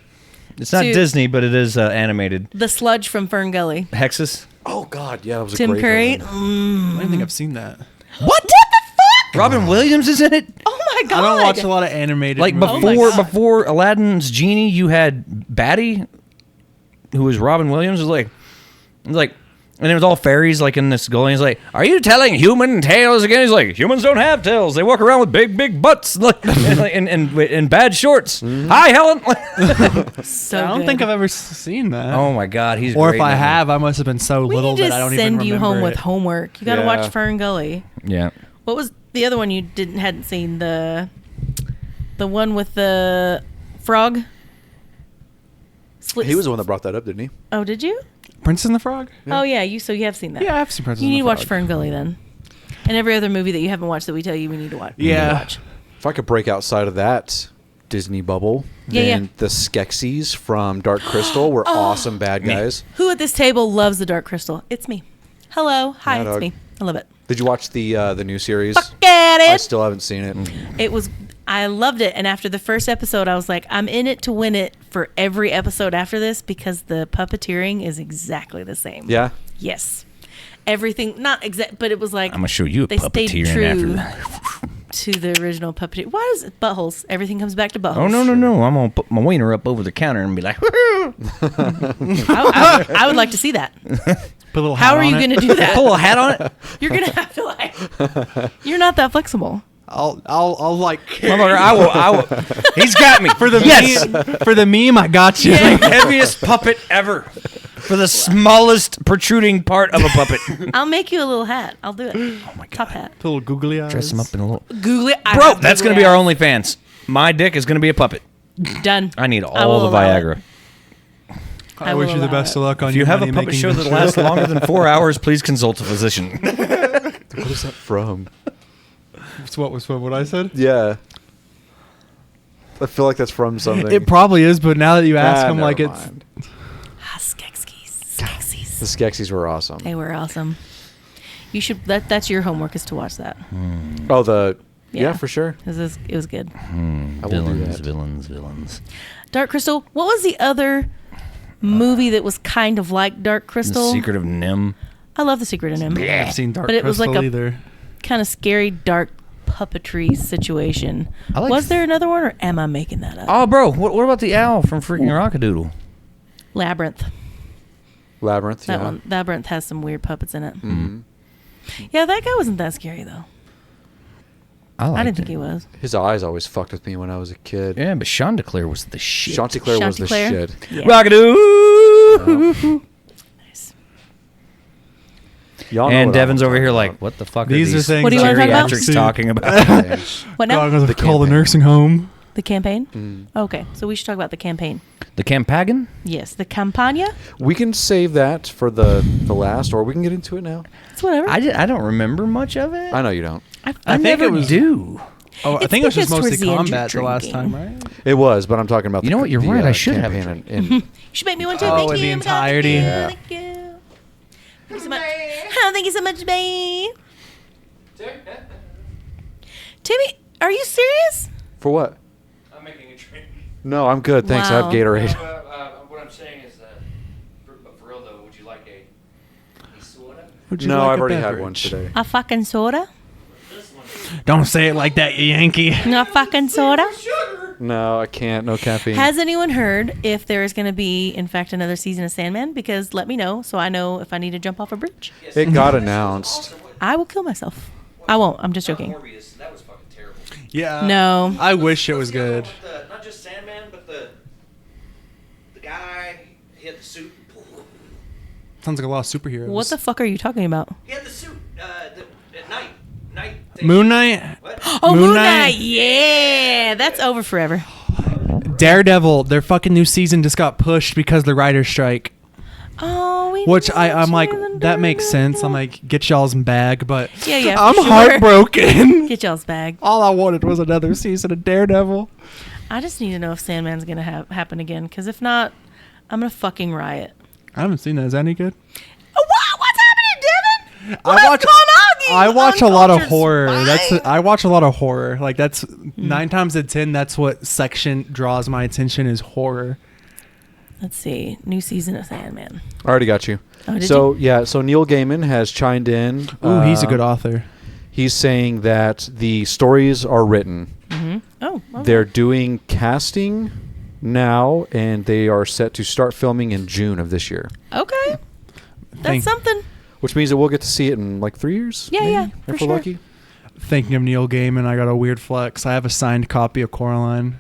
It's not to- Disney, but it is animated. The sludge from Fern Gully. Hexus. Oh God, yeah, that was a Tim great Curry. villain. I don't think I've seen that. What the fuck? Robin Williams is in it. Oh my god. I don't watch a lot of animated. Like movies. Oh my God. before Aladdin's genie, you had Batty, who was Robin Williams. It was like, and it was all fairies like in this gully. He's like, "Are you telling human tales again?" He's like, "Humans don't have tails. They walk around with big butts, like and bad shorts." Hi, Helen. So I don't good. think I've ever seen that. Oh my God, he's or great if I in it. have, I must have been so We little need to that I don't send even you remember home with it. homework. You got to Yeah. watch Fern Gully. Yeah. What was the other one you hadn't seen? The one with the frog. He was the one that brought that up, didn't he? Oh, did you? Princess and the Frog? Oh yeah, you. So you have seen that. Yeah, I've seen Princess You and need the to watch Frog. Fern Gully then, and every other movie that you haven't watched that we tell you we need to watch. we need to Yeah. watch. If I could break outside of that Disney bubble, Yeah, then yeah. the Skeksis from Dark Crystal were awesome bad guys. Who at this table loves the Dark Crystal? It's me. Hello, hi, Yeah, it's dog. me. I love it. Did you watch the new series? Fuck at I it. still haven't seen it. It was. I loved it, and after the first episode, I was like, I'm in it to win it for every episode after this because the puppeteering is exactly the same. Yeah. Yes. Everything, not exact, but it was like I'm gonna show you a they stayed puppeteering after true that. to the original puppeteer. Why is it buttholes? Everything comes back to buttholes. Oh no! I'm gonna put my wiener up over the counter and be like, "Woohoo!" I would like to see that. Put a little How hat are you on it. going to do that? Pull a hat on it. You're going to have to like. You're not that flexible. I'll like Motherfucker, I will. He's got me. for the yes, meme, for the meme. I got you. Yeah. heaviest puppet ever. For the smallest protruding part of a puppet. I'll make you a little hat. I'll do it. Oh my Top God. hat. Little googly eyes. Dress him up in a little. Google it. I Bro, have that's Google gonna be our it. OnlyFans. My dick is gonna be a puppet. Done. I need I all will the allow it. Viagra. I wish you the allow best it. of luck on If you your have a puppet money-making show that venture. lasts longer than 4 hours, please consult a physician. What is that from? What I said? Yeah. I feel like that's from something. It probably is, but now that you ask, I'm never like, it's. mind. Ah, Skeksis. The Skeksis. Skeksis were awesome. They were awesome. You should. That's your homework is to watch that. Oh, yeah, Yeah. for sure. It was good. I will do that. Villains. Dark Crystal. What was the other movie that was kind of like Dark Crystal? The Secret of Nim. I love The Secret of Nim. I've seen Dark But it was Crystal like a- either. Kind of scary, dark puppetry situation. I like Was there another one, or am I making that up? Oh, bro, what about the owl from freaking Rockadoodle? Labyrinth. Labyrinth. That yeah. one. Labyrinth has some weird puppets in it. Mm-hmm. Yeah, that guy wasn't that scary though. I didn't think he was. His eyes always fucked with me when I was a kid. Yeah, but Chanticleer was the shit. Chanticleer was the Chanticleer? shit. Yeah. Rockadoodle. Nice. Y'all know And what Devin's I'm over here talking like, about. what the fuck These are are these things What do you wanna talk about? geriatrics talking about? Yeah. What now? God, I'm gonna The call the campaign. nursing home. The campaign. Mm. Okay, so we should talk about the campaign. The Campagan? Yes, the Campania. We can save that for the last, or we can get into it now. It's whatever. I don't remember much of it. I know you don't. I think never it was- do. Oh, I It's think it was just because mostly towards the end you're combat the last drinking. time, right? It was, but I'm talking about. You the, know what? You're the, right. I should have campaign it. in- You should make me one too. Oh, Thank in you. the Oh my God, entirety? Thank you. Thank you so much. Oh, thank you so much, babe. Timmy, are you serious? For what? I'm making a drink. No, I'm good. Thanks. I have Wow. Gatorade. What I'm saying is that, for real though, would you like a soda? Would you No, like I've a already had beverage? one today. A fucking soda? Don't say it like that, you Yankee. A fucking soda? No, I can't. No caffeine. Has anyone heard if there is going to be, in fact, another season of Sandman? Because let me know so I know if I need to jump off a bridge. It got announced. I will kill myself. I won't. I'm just joking. Morbius, that was fucking terrible. Yeah. No. I wish it was good. Not just Sandman, but the guy. He had the suit. Sounds like a lot of superheroes. What the fuck are you talking about? He had the suit. At night. Moon Knight? What? Oh, Moon Moon Knight? Knight. Yeah. That's over forever. Daredevil, their fucking new season just got pushed because of the writer's strike. Oh, we Which didn't I'm like, mention that makes sense. I'm Daredevil. like, get y'all's bag, but Yeah, I'm for sure. heartbroken. Get y'all's bag. All I wanted was another season of Daredevil. I just need to know if Sandman's going to happen again. Because if not, I'm going to fucking riot. I haven't seen that. Is that any good? What's happening, Devin? I watch. I watch a lot of horror. Spy? I watch a lot of horror. Like that's 9 times out of 10. That's what section draws my attention is horror. Let's see. New season of Sandman. I already got you. Oh, did So yeah, so Neil Gaiman has chimed in. Ooh, he's a good Uh, author. He's saying that the stories are written. Oh, okay. They're doing casting now, and they are set to start filming in June of this year, Okay. That's Thank- something. which means that we'll get to see it in like 3 years. Yeah, maybe, yeah, if for we're sure. lucky. Thinking of Neil Gaiman, I got a weird flex. I have a signed copy of Coraline.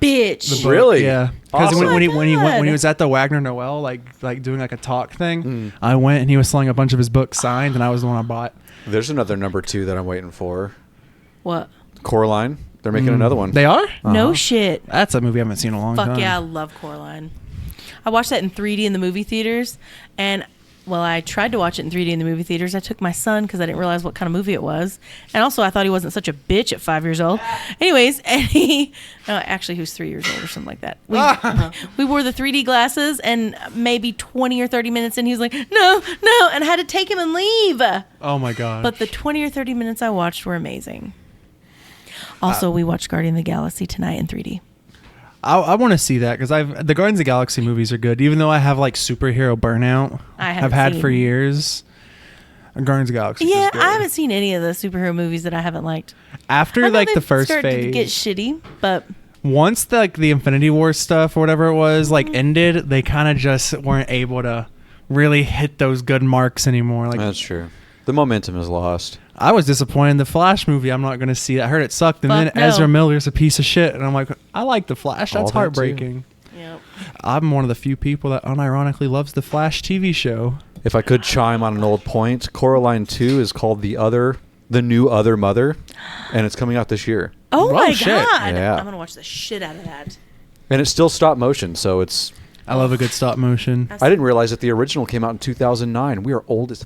Bitch. The book, Really? Yeah. Because Awesome. when he went when he God. was at the Wagner Noel, like doing like a talk thing, Mm. I went and he was selling a bunch of his books signed, and I was the one I bought. There's another number 2 that I'm waiting for. What? Coraline. They're making another one. They are? No shit. That's a movie I haven't seen in a long Fuck time. yeah, I love Coraline. I watched that in 3D in the movie theaters, and well, I tried to watch it in 3D in the movie theaters. I took my son because I didn't realize what kind of movie it was, and also I thought he wasn't such a bitch at 5 years old. Anyways, and actually he was 3 years old or something like that. We wore the 3D glasses, and maybe 20 or 30 minutes in, he was like, no, and I had to take him and leave. Oh my god. But the 20 or 30 minutes I watched were amazing. Also, we watched Guardian of the Galaxy tonight in 3D. I want to see that because the Guardians of the Galaxy movies are good. Even though I have like superhero burnout, I haven't have had for seen- years. Guardians of the Galaxy. Yeah, is good. I haven't seen any of the superhero movies that I haven't liked. After I know like the they've first started to phase, get shitty, but once the Infinity War stuff or whatever it was Mm-hmm. like ended, they kind of just weren't able to really hit those good marks anymore. Like That's true. The momentum is lost. I was disappointed in the Flash movie. I'm not going to see that. I heard it sucked, and Fuck then no. Ezra Miller's a piece of shit, and I'm like, I like the Flash. All That's that too. heartbreaking. yep. I'm one of the few people that unironically loves the Flash TV show. If I could chime on an old point, Coraline 2 is called the new Other Mother, and it's coming out this year. Oh Oh, my shit. god! Yeah. I'm gonna watch the shit out of that. And it's still stop motion, so it's... I love a good stop motion. I didn't realize that the original came out in 2009. We are old as...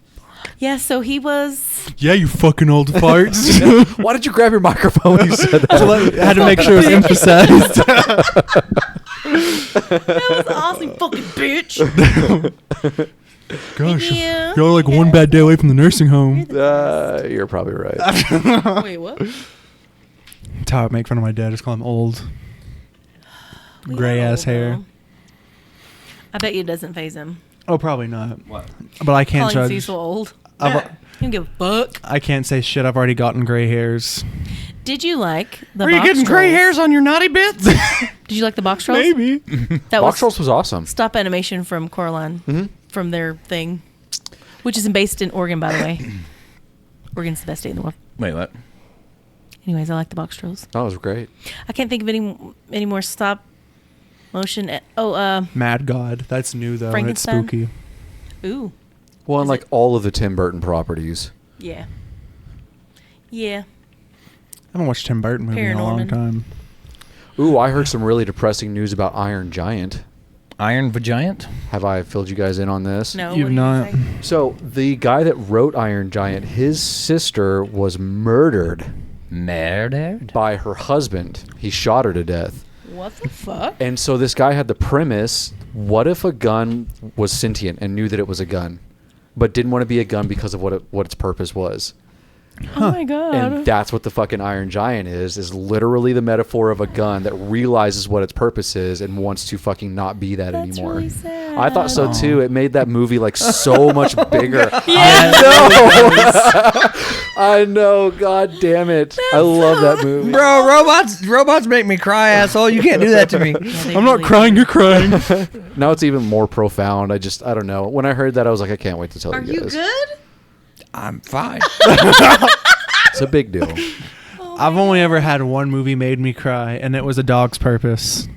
Yeah, so he was. Yeah, you fucking old farts. Why did you grab your microphone when you said that? I had to make sure it was emphasized. That was awesome, you fucking bitch. Gosh, Yeah. y'all are like one bad day away from the nursing home. You're probably right. Wait, what? That's how I make fun of my dad. Just call him old. We Gray are ass old, hair. though. I bet you it doesn't phase him. Oh, probably not. What? But I can't Calling judge. Cecil old. I've- You don't give a fuck. I can't say shit. I've already gotten gray hairs. Did you like the box trolls? on your naughty bits? Did you like the box trolls? Maybe. That Box was Trolls was awesome. stop animation from Coraline, Mhm. from their thing, which is based in Oregon, by the way. Oregon's the best state in the world. Wait, what? Anyways, I like the box trolls. That was great. I can't think of any more stop motion. Mad God. That's new though. And it's Frankenstein? spooky. Ooh, Well, and Is like it- all of the Tim Burton properties. yeah, yeah. I haven't watched Tim Burton movie in a long Paranorman. time. Ooh, I heard some really depressing news about Iron Giant. Iron Vagiant? Have I filled you guys in on this? No, You've what did not. You say? So the guy that wrote Iron Giant, his sister was murdered Murdered? by her husband. He shot her to death. What the fuck? And so this guy had the premise, what if a gun was sentient and knew that it was a gun, but didn't want to be a gun because of what its purpose was? Oh my god. And that's what the fucking Iron Giant is literally the metaphor of a gun that realizes what its purpose is and wants to fucking not be that That's anymore. really sad. I thought so too. It made that movie like so much bigger. Yeah. I know. God damn it. I love that movie. Bro, robots make me cry, asshole. You can't do that to me. Yeah, they I'm not really crying, do. you're crying. Now it's even more profound. I don't know. When I heard that, I was like, I can't wait to tell Are you you guys. good? I'm fine. It's a big deal. I've only ever had one movie made me cry, and it was A Dog's Purpose.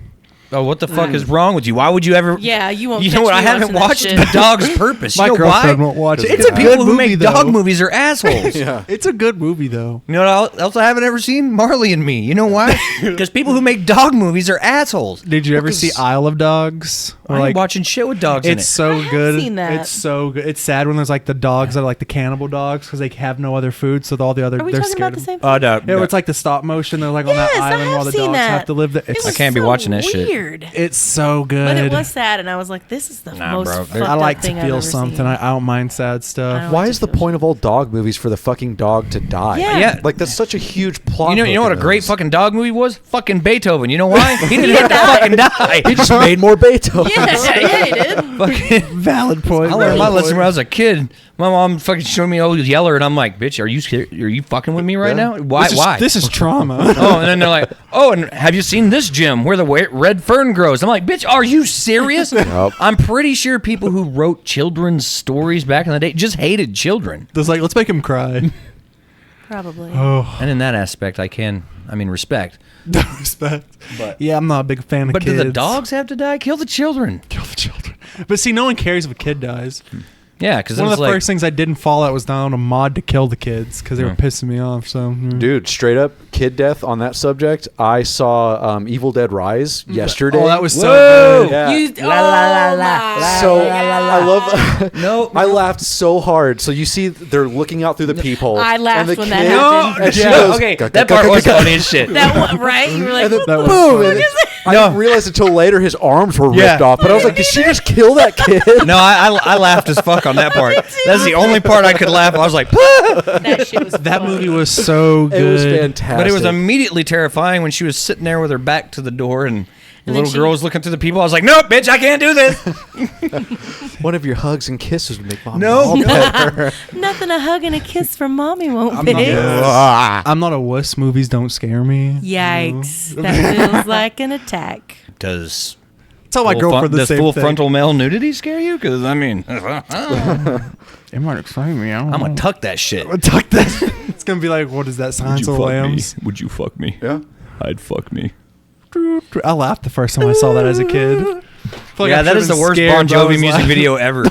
Oh, what the fuck is wrong with you? Why would you ever? Yeah, you won't. You know catch what? I me haven't watching watched that The shit. Dog's Purpose. My You know why? girlfriend won't watch it. It's It's a people good who make movie, dog though. movies are assholes. Yeah. It's a good movie, though. You know what else I haven't ever seen? Marley and Me. You know why? Because people who make dog movies are assholes. Did you ever see Isle of Dogs? I ain't watching shit with dogs in It's it. so I have good. seen that. It's so good. It's sad when there's like the dogs that are like the cannibal dogs because they have no other food, so all the other Are we they're talking scared about the of. same? Oh no, Yeah, it's like the stop motion. They're like on Yes, that I island have while the seen dogs that. have to live there. It It's, was I can't be so watching that shit. weird. it's so good. But it was sad, and I was like, "This is the Nah, most bro. fucked I up like to thing I've feel ever something. seen. I don't mind sad I stuff. don't Why like is to the feel point of all dog movies for the fucking dog to die? Yeah. Yeah. Like that's such a huge plot. You know hook what a in great those. fucking dog movie was? Fucking Beethoven. You know why? He didn't have to fucking die. He just made more Beethoven. Yeah, he did. Fucking. Valid point. I learned my valid lesson point. when I was a kid. My mom fucking showed me old Yeller, and I'm like, "Bitch, are you scared? Are you fucking with me right Yeah. now? Why? Why?" This is trauma. Oh, and then they're like, "Oh, and have you seen this gym where the red fern grows?" I'm like, "Bitch, are you serious?" Nope. I'm pretty sure people who wrote children's stories back in the day just hated children. There's like, let's make him cry. Probably. Oh, And in that aspect, respect. respect. Yeah, I'm not a big fan of But kids. do the dogs have to die? Kill the children. Kill the children. But see, no one cares if a kid dies. Yeah, because One of it's the like, first things I did in Fallout was download a mod to kill the kids because they were Yeah. pissing me off. So, Dude, straight up kid death on that subject. I saw Evil Dead Rise yesterday. oh, that was so Whoa! good. Yeah. You, my So God. I love. no. I laughed so hard. So you see, they're looking out through the peephole. I laughed and the when that kid- happened. and she Yeah, goes, okay, "Gah, that gah, part gah, was gah, funny as shit. That one, right? You were like, And then what the boom, fuck and is it? I didn't realize until later his arms were ripped Yeah. off. But I was like, did she just kill that kid? No, I laughed as fuck on that part. That's the only part I could laugh. I was like, That shit was That funny. movie was so good. It was fantastic. but it was immediately terrifying when she was sitting there with her back to the door and the And then little she- girl was looking through the people. I was like, nope, bitch, I can't do this. One of your hugs and kisses would make mom No. all better. Nothing a hug and a kiss from mommy won't I'm fix. not, I'm not a wuss. Movies don't scare me. Yikes. That feels like an attack. Does Tell my girlfriend the does same full thing. frontal male nudity scare you? Because I mean, It might excite me. I don't I'm know. gonna tuck that shit. tuck that. It's gonna be like, what is that? Silence of the Lambs. Would you fuck me? Yeah. I'd fuck me. I laughed the first time I saw that as a kid. I feel like Yeah, I that should've is the been worst scared, Bon but I Jovi was music laughing. video ever.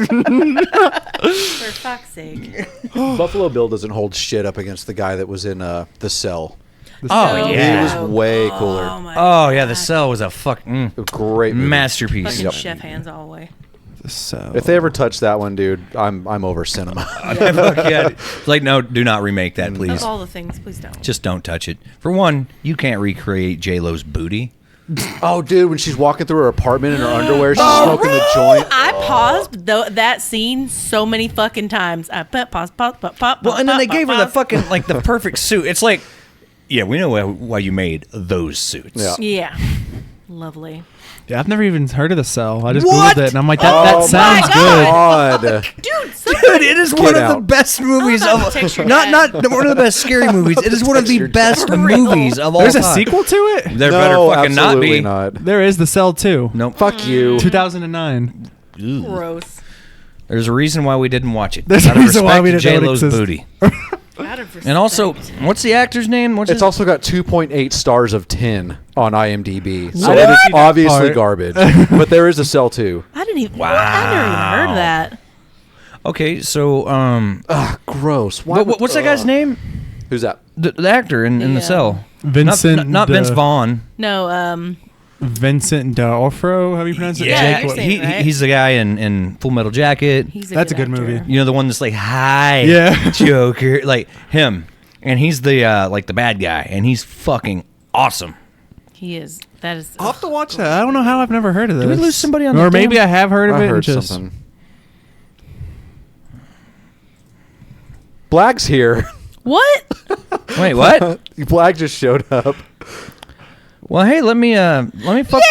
For fuck's sake. Buffalo Bill doesn't hold shit up against the guy that was in The Cell. Oh, So yeah. He was way cooler. Oh, my Oh yeah, The God. Cell was a fucking A great movie. masterpiece. Fucking Yep. chef hands all the way. So If they ever touch that one, dude, I'm over cinema. Fuck yeah. It's like, no, do not remake that, please. Of all the things, please don't. Just don't touch it. For one, you can't recreate J Lo's booty. Oh, dude, when she's walking through her apartment in her underwear, she's smoking the joint. I paused that scene so many fucking times. I pause. Well, and then they gave her the fucking like the perfect suit. It's like, yeah, we know why you made those suits. Yeah. Yeah. Lovely. yeah, I've never even heard of The Cell. I just What? googled it and I'm like, that Oh sounds my good. God. God. Dude, Dude, it is one of the out. best movies I'm about of to text your not dad. not one of the best scary movies. It is one of the your best dad. For real. movies of all There's a time. sequel to it. There No, better fucking not absolutely be. not. There is The Cell 2. Nope. Fuck you. 2009. gross. There's a reason why we didn't watch it. There's a Out of reason why we respect to didn't know it J-Lo's existed. booty. Out of respect. And also, what's the actor's name? What's It's his- also got 2.8 stars of 10 on IMDb. So What? it is See that obviously part. garbage. But there is a Cell 2. I didn't even. I never even heard of that. Okay, so Ugh, gross. Why what's that guy's name? Who's that? The actor in the Yeah. cell. Vincent. Not Vince Vaughn. No. Vincent D'Onofrio. How do you pronounce it? Yeah, Jake- you're saying right. He's the guy in Full Metal Jacket. He's That's a good actor. movie. You know, the one that's like, hi, Yeah. Joker, like him, and he's the like the bad guy, and he's fucking awesome. He is. That is. I'll have to watch that. I don't know how I've never heard of this. we lose somebody on Or the maybe damn- I have heard of I it. and heard just something. Blag's here. What? Wait, what? Blag just showed up. Well, hey, let me fuck.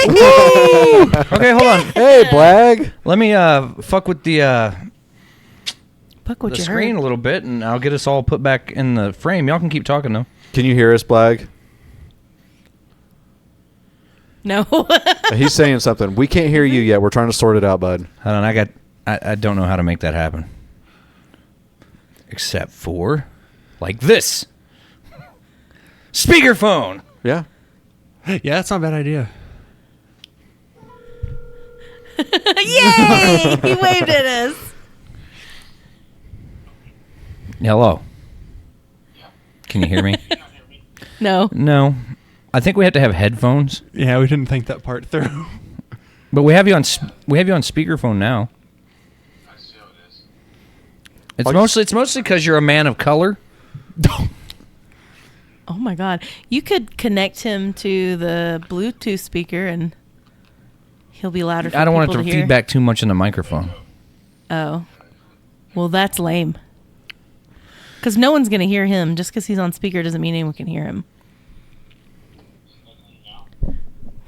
Woo! Okay, hold on. Hey, Blag. Let me fuck with the Fuck what you screen heard. a little bit, and I'll get us all put back in the frame. Y'all can keep talking though. Can you hear us, Blag? No. He's saying something. We can't hear you yet. We're trying to sort it out, bud. Hold on, I don't know how to make that happen. Except for like this. Speakerphone. Yeah. Yeah, that's not a bad idea. Yay! He waved at us. Hello. Can you hear me? No. No. I think we have to have headphones. Yeah, we didn't think that part through. But we have you on speakerphone now. I see how it is. It's mostly because you're a man of color. Oh my God. You could connect him to the Bluetooth speaker and he'll be louder for I don't want it people to hear. feedback too much in the microphone. Oh. Well, that's lame. Because no one's going to hear him. Just because he's on speaker doesn't mean anyone can hear him.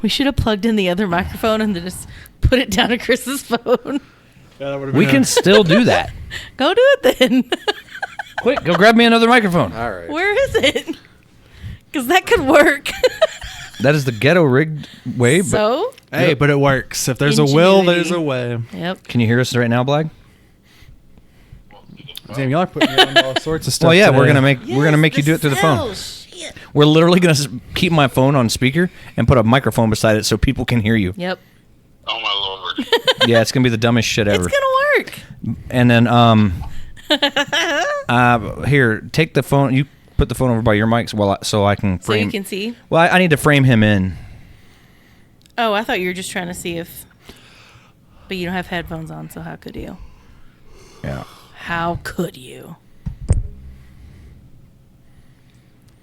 We should have plugged in the other microphone and then just put it down to Chris's phone. Yeah, that would've We been can a- still do that. Go do it then. Quick, go grab me another microphone. All right. Where is it? Because that could work. That is the ghetto rigged way. But So? Hey, but it works. If there's a will, Ingenuity. there's a way. Yep. can you hear us right now, Blag? Damn, y'all are putting me on all sorts of stuff. Well, yeah, today. we're gonna make you do it through the phone. We're literally gonna keep my phone on speaker and put a microphone beside it so people can hear you. Yep. Oh my lord. Yeah, it's gonna be the dumbest shit ever. It's going to work. And then here, take the phone. You put the phone over by your mic so I can So frame. you can see. Well, I need to frame him in. Oh, I thought you were just trying to see if. But you don't have headphones on, so how could you? Yeah. How could you?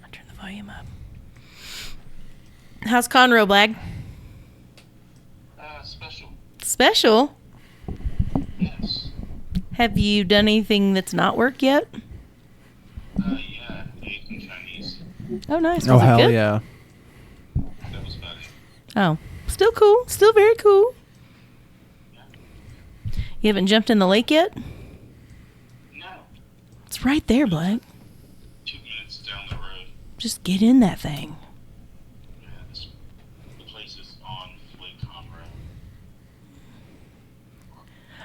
I'll turn the volume up. How's Conroe, Blag? Special. Special? Yes. Have you done anything that's not worked yet? Yeah. Ate in Chinese. Oh, nice. Oh, Was it hell good? yeah. That was about it. Oh, still cool. Still very cool. You haven't jumped in the lake yet? No. It's right there, Blag. 2 minutes down the road. Just get in that thing. Yeah. The place is on Lake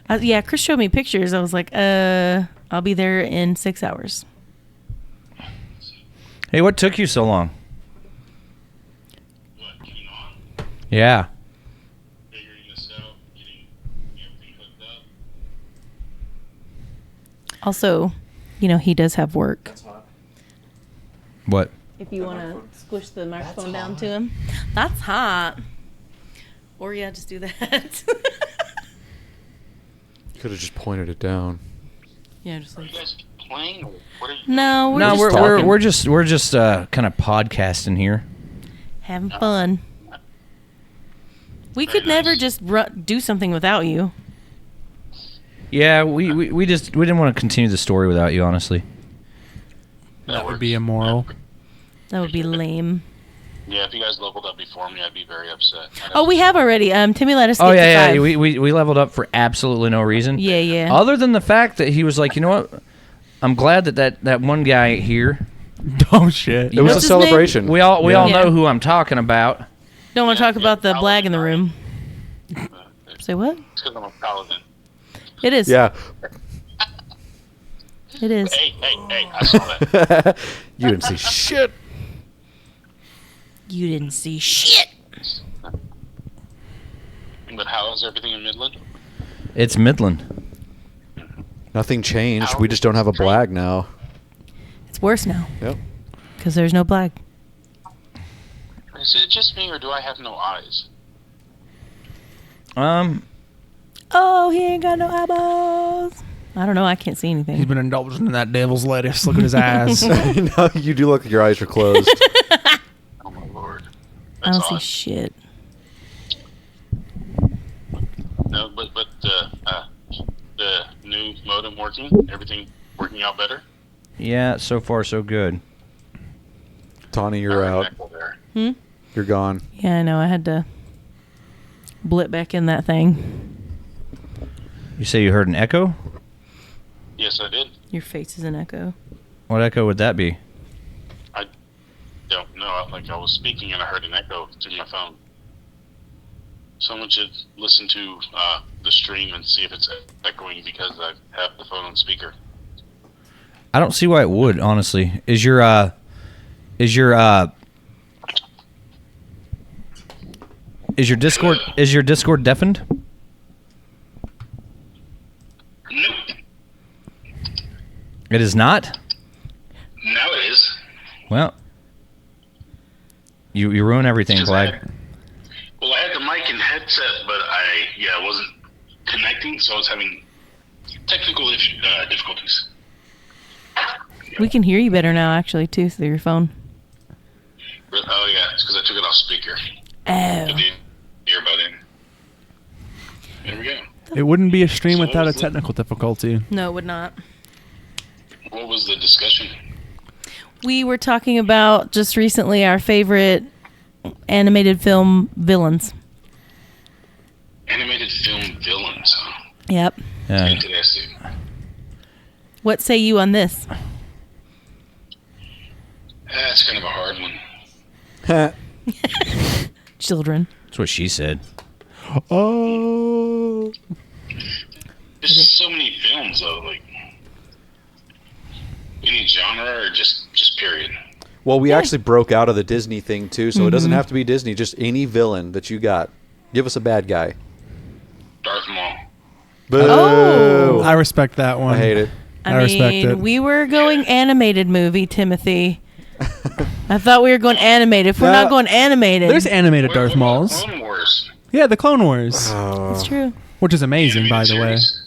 Conroe. Yeah, Chris showed me pictures. I was like, I'll be there in 6 hours. Hey, what took you so long? What? Getting on? Yeah. Figuring this out. Getting everything hooked up. Also, he does have work. What? If you want to squish the microphone down to him. That's hot. Or, yeah, just do that. You could have just pointed it down. yeah, just Are like. you guys playing? Or what are you? No, we're No, just we're talking. we're just kind of podcasting here. Having fun. We could never just do something without you. Yeah, we didn't want to continue the story without you, honestly. That would be immoral. That would be lame. Yeah, if you guys leveled up before me, I'd be very upset. Oh, we have already. Timmy let us get Oh to yeah, 5. yeah. We leveled up for absolutely no reason. Yeah, yeah. Other than the fact that he was like, you know what? I'm glad that one guy here. Oh shit. It was What's a his name? celebration. We all Yeah. know who I'm talking about. Don't want to talk about the Paladin, blag in the room. It's Say what? because I'm a paladin. It is. Yeah. It is. Hey, I saw that. You didn't see shit. You didn't see shit. But how is everything in Midland? It's Midland. Nothing changed. We just don't have a Blag now. It's worse now Yep. because there's no blag. Is it just me, or do I have no eyes? Oh, he ain't got no eyeballs. I don't know. I can't see He's anything. been indulging in that devil's lettuce. Look at his eyes. No, you do look like your eyes are closed. Oh my lord. I That's don't see odd. shit. No, but the new modem working, everything working out better. Yeah, so far so good. Tawny, you're I heard an out. echo there. You're gone. Yeah, I know. I had to blip back in that thing. You say you heard an echo? Yes, I did. Your face is an echo. What echo would that be? I don't know. Like I was speaking and I heard an echo through my phone. Someone should listen to the stream and see if it's echoing because I have the phone on speaker. I don't see why it would, honestly. Is your Discord deafened? Nope. It is not? Now it is. Well, you ruin everything, Just Blag. Well, I had the mic and headset, but I wasn't connecting, so I was having technical difficulties. We can hear you better now, actually, too, through your phone. Oh yeah, it's because I took it off speaker. Oh. Put the earbud in. There we go. It wouldn't be a stream So without a what was it? technical difficulty. No, it would not. What was the discussion? We were talking about just recently our favorite animated film villains. Animated film villains, huh? Yep. Yeah. Interesting. What say you on this? That's kind of a hard one. Children. That's what she said. Oh. There's so many films though, like any genre or just period. Well, we actually broke out of the Disney thing too, so it doesn't have to be Disney. Just any villain that you got. Give us a bad guy. Darth Maul. Boo! Oh. I respect that one. I hate it. I respect mean, it. we were going animated movie, Timothy. I thought we were going animated. If we're No. not going animated, There's animated What Darth about Mauls. Clone Wars. Yeah, the Clone Wars, it's true. which is amazing, by the way. Series.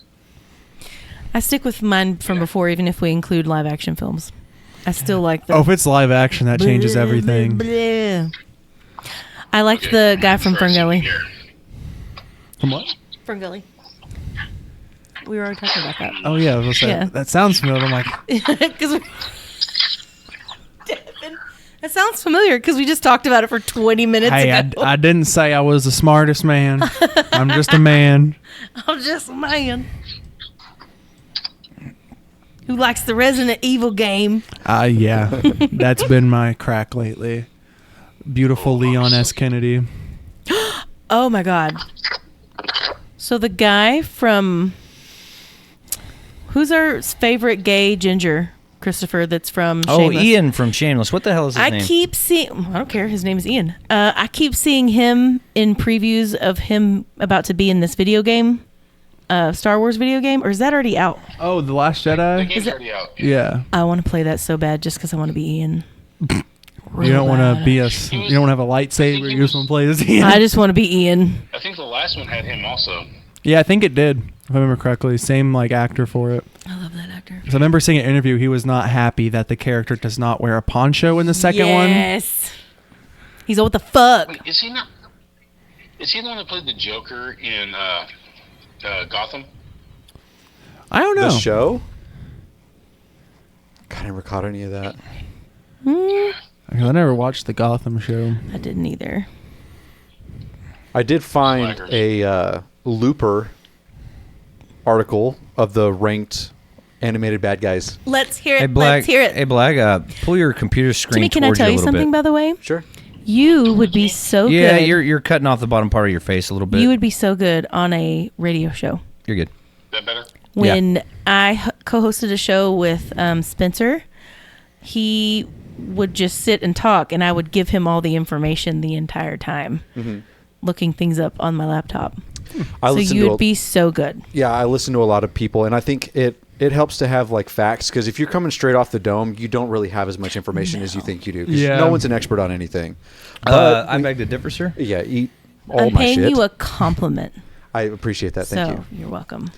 I stick with mine from before, even if we include live action films. I still like the. Oh, if it's live action, that changes everything. I liked Okay. the guy from First Ferngully. here. From what? Ferngully. We were already talking about that. Oh yeah, I was gonna say, Yeah. that sounds familiar. I'm like, Because that sounds familiar because we just talked about it for 20 minutes hey, ago. I didn't say I was the smartest man. I'm just a man. I'm just a man who likes the Resident Evil game. Yeah, that's been my crack lately. Beautiful Leon S. Kennedy. Oh my god. So the guy from who's our favorite gay ginger, Christopher, that's from Oh, Shameless? Ian from Shameless. What the hell is his I name? keep seeing I don't care, his name is Ian. I keep seeing him in previews of him about to be in this video game. Star Wars video game, or is that already out? Oh, The Last The Jedi. game's already out. Yeah, I want to play that so bad just because I want to be Ian. you don't want to be us. You don't want to have a lightsaber. You just want to play as Ian. I just want to be Ian. I think the last one had him also. Yeah, I think it did. If I remember correctly, same like actor for it. I love that actor. 'Cause I remember seeing an interview. He was not happy that the character does not wear a poncho in the second one. Yes. He's all, what the fuck? Wait, is he not? Is he the one that played the Joker in Gotham? I don't know. The show? God, I never caught any of that. I never watched the Gotham show. I didn't either. I did find a Looper article of the ranked animated bad guys. Let's hear it. Hey, Blag. Let's hear it. Hey, Blag. Pull your computer screen Timmy, can I towards tell you a you little something, bit. by the way? Sure. You would be so Yeah, good. you're cutting off the bottom part of your face a little bit. You would be so good on a radio show. You're good. Is that better? When I co-hosted a show with Spencer, he would just sit and talk, and I would give him all the information the entire time, looking things up on my laptop. I So listen you to would be so good. Yeah, I listen to a lot of people, and I think it helps to have like facts, because if you're coming straight off the dome, you don't really have as much information as you think you do. 'Cause Yeah. no one's an expert on anything. I beg to differ, sir. Yeah, eat all I'm my paying shit. you a compliment. I appreciate that. Thank So you're welcome.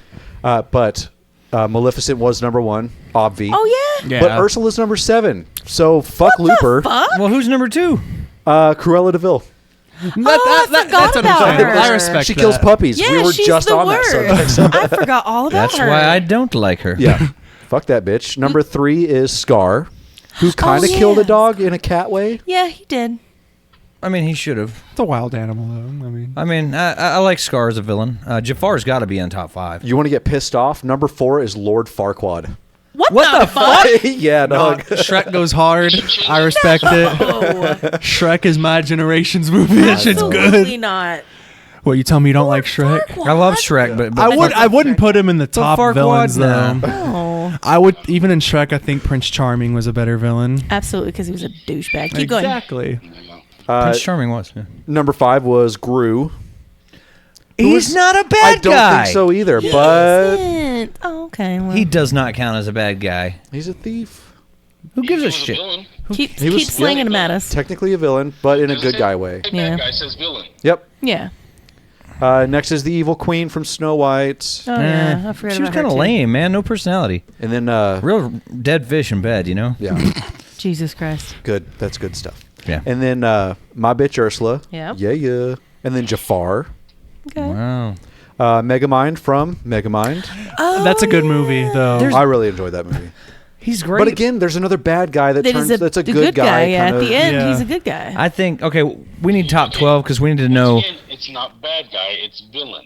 you. But Maleficent was number 1, obvi. Oh yeah. Yeah. But Ursula's number 7. So fuck Looper. Fuck. Well, who's number 2? Cruella DeVille. I forgot about understandable. her. I respect She that. kills puppies. Yeah, we were she's just the on worst. that subject. I forgot all about That's her. why I don't like her. Yeah. Fuck that bitch. Number 3 is Scar, who kind of killed a yes. dog in a cat way. Yeah, he did. I mean, he should have. It's a wild animal, though. I mean, I like Scar as a villain. Jafar's got to be in top 5. You want to get pissed off? Number 4 is Lord Farquaad. What the fuck? Yeah, dog. Shrek goes hard. I respect it. Oh, Shrek is my generation's movie. That shit's absolutely good. not. What, you tell me you don't like Shrek? I love Shrek, but I wouldn't put him in the top Farquaad, villains though. Oh, I would even in Shrek. I think Prince Charming was a better villain. absolutely, because he was a douchebag. Keep going. Exactly. Prince Charming was. Yeah. Number 5 was Gru. He's not a I bad don't guy. think so either, but Isn't. Oh, okay. Well, He does not count as a bad guy. he's a thief. Who gives He a was shit? villain. keep he was- keep slinging them at us. Technically a villain, but in a good guy way. Hey, Yeah. bad guy says villain. Yep. Yeah. Next is the evil queen from Snow White. Oh yeah. I forgot She was about kind her of too. lame, man. No personality. And then, Real dead fish in bed, you know? yeah, Jesus Christ. good. That's good stuff. Yeah. And then my bitch Ursula. Yep. Yeah. And then Jafar. Okay. Wow. Megamind from Megamind. Oh, That's a good movie though. I really enjoyed that movie. He's great. But again, there's another bad guy that That is turns. That's a the good guy. Yeah, kind at of- the end, Yeah. he's a good guy. I think, okay, we need top 12 because we need to know. Once again, it's not bad guy, it's villain.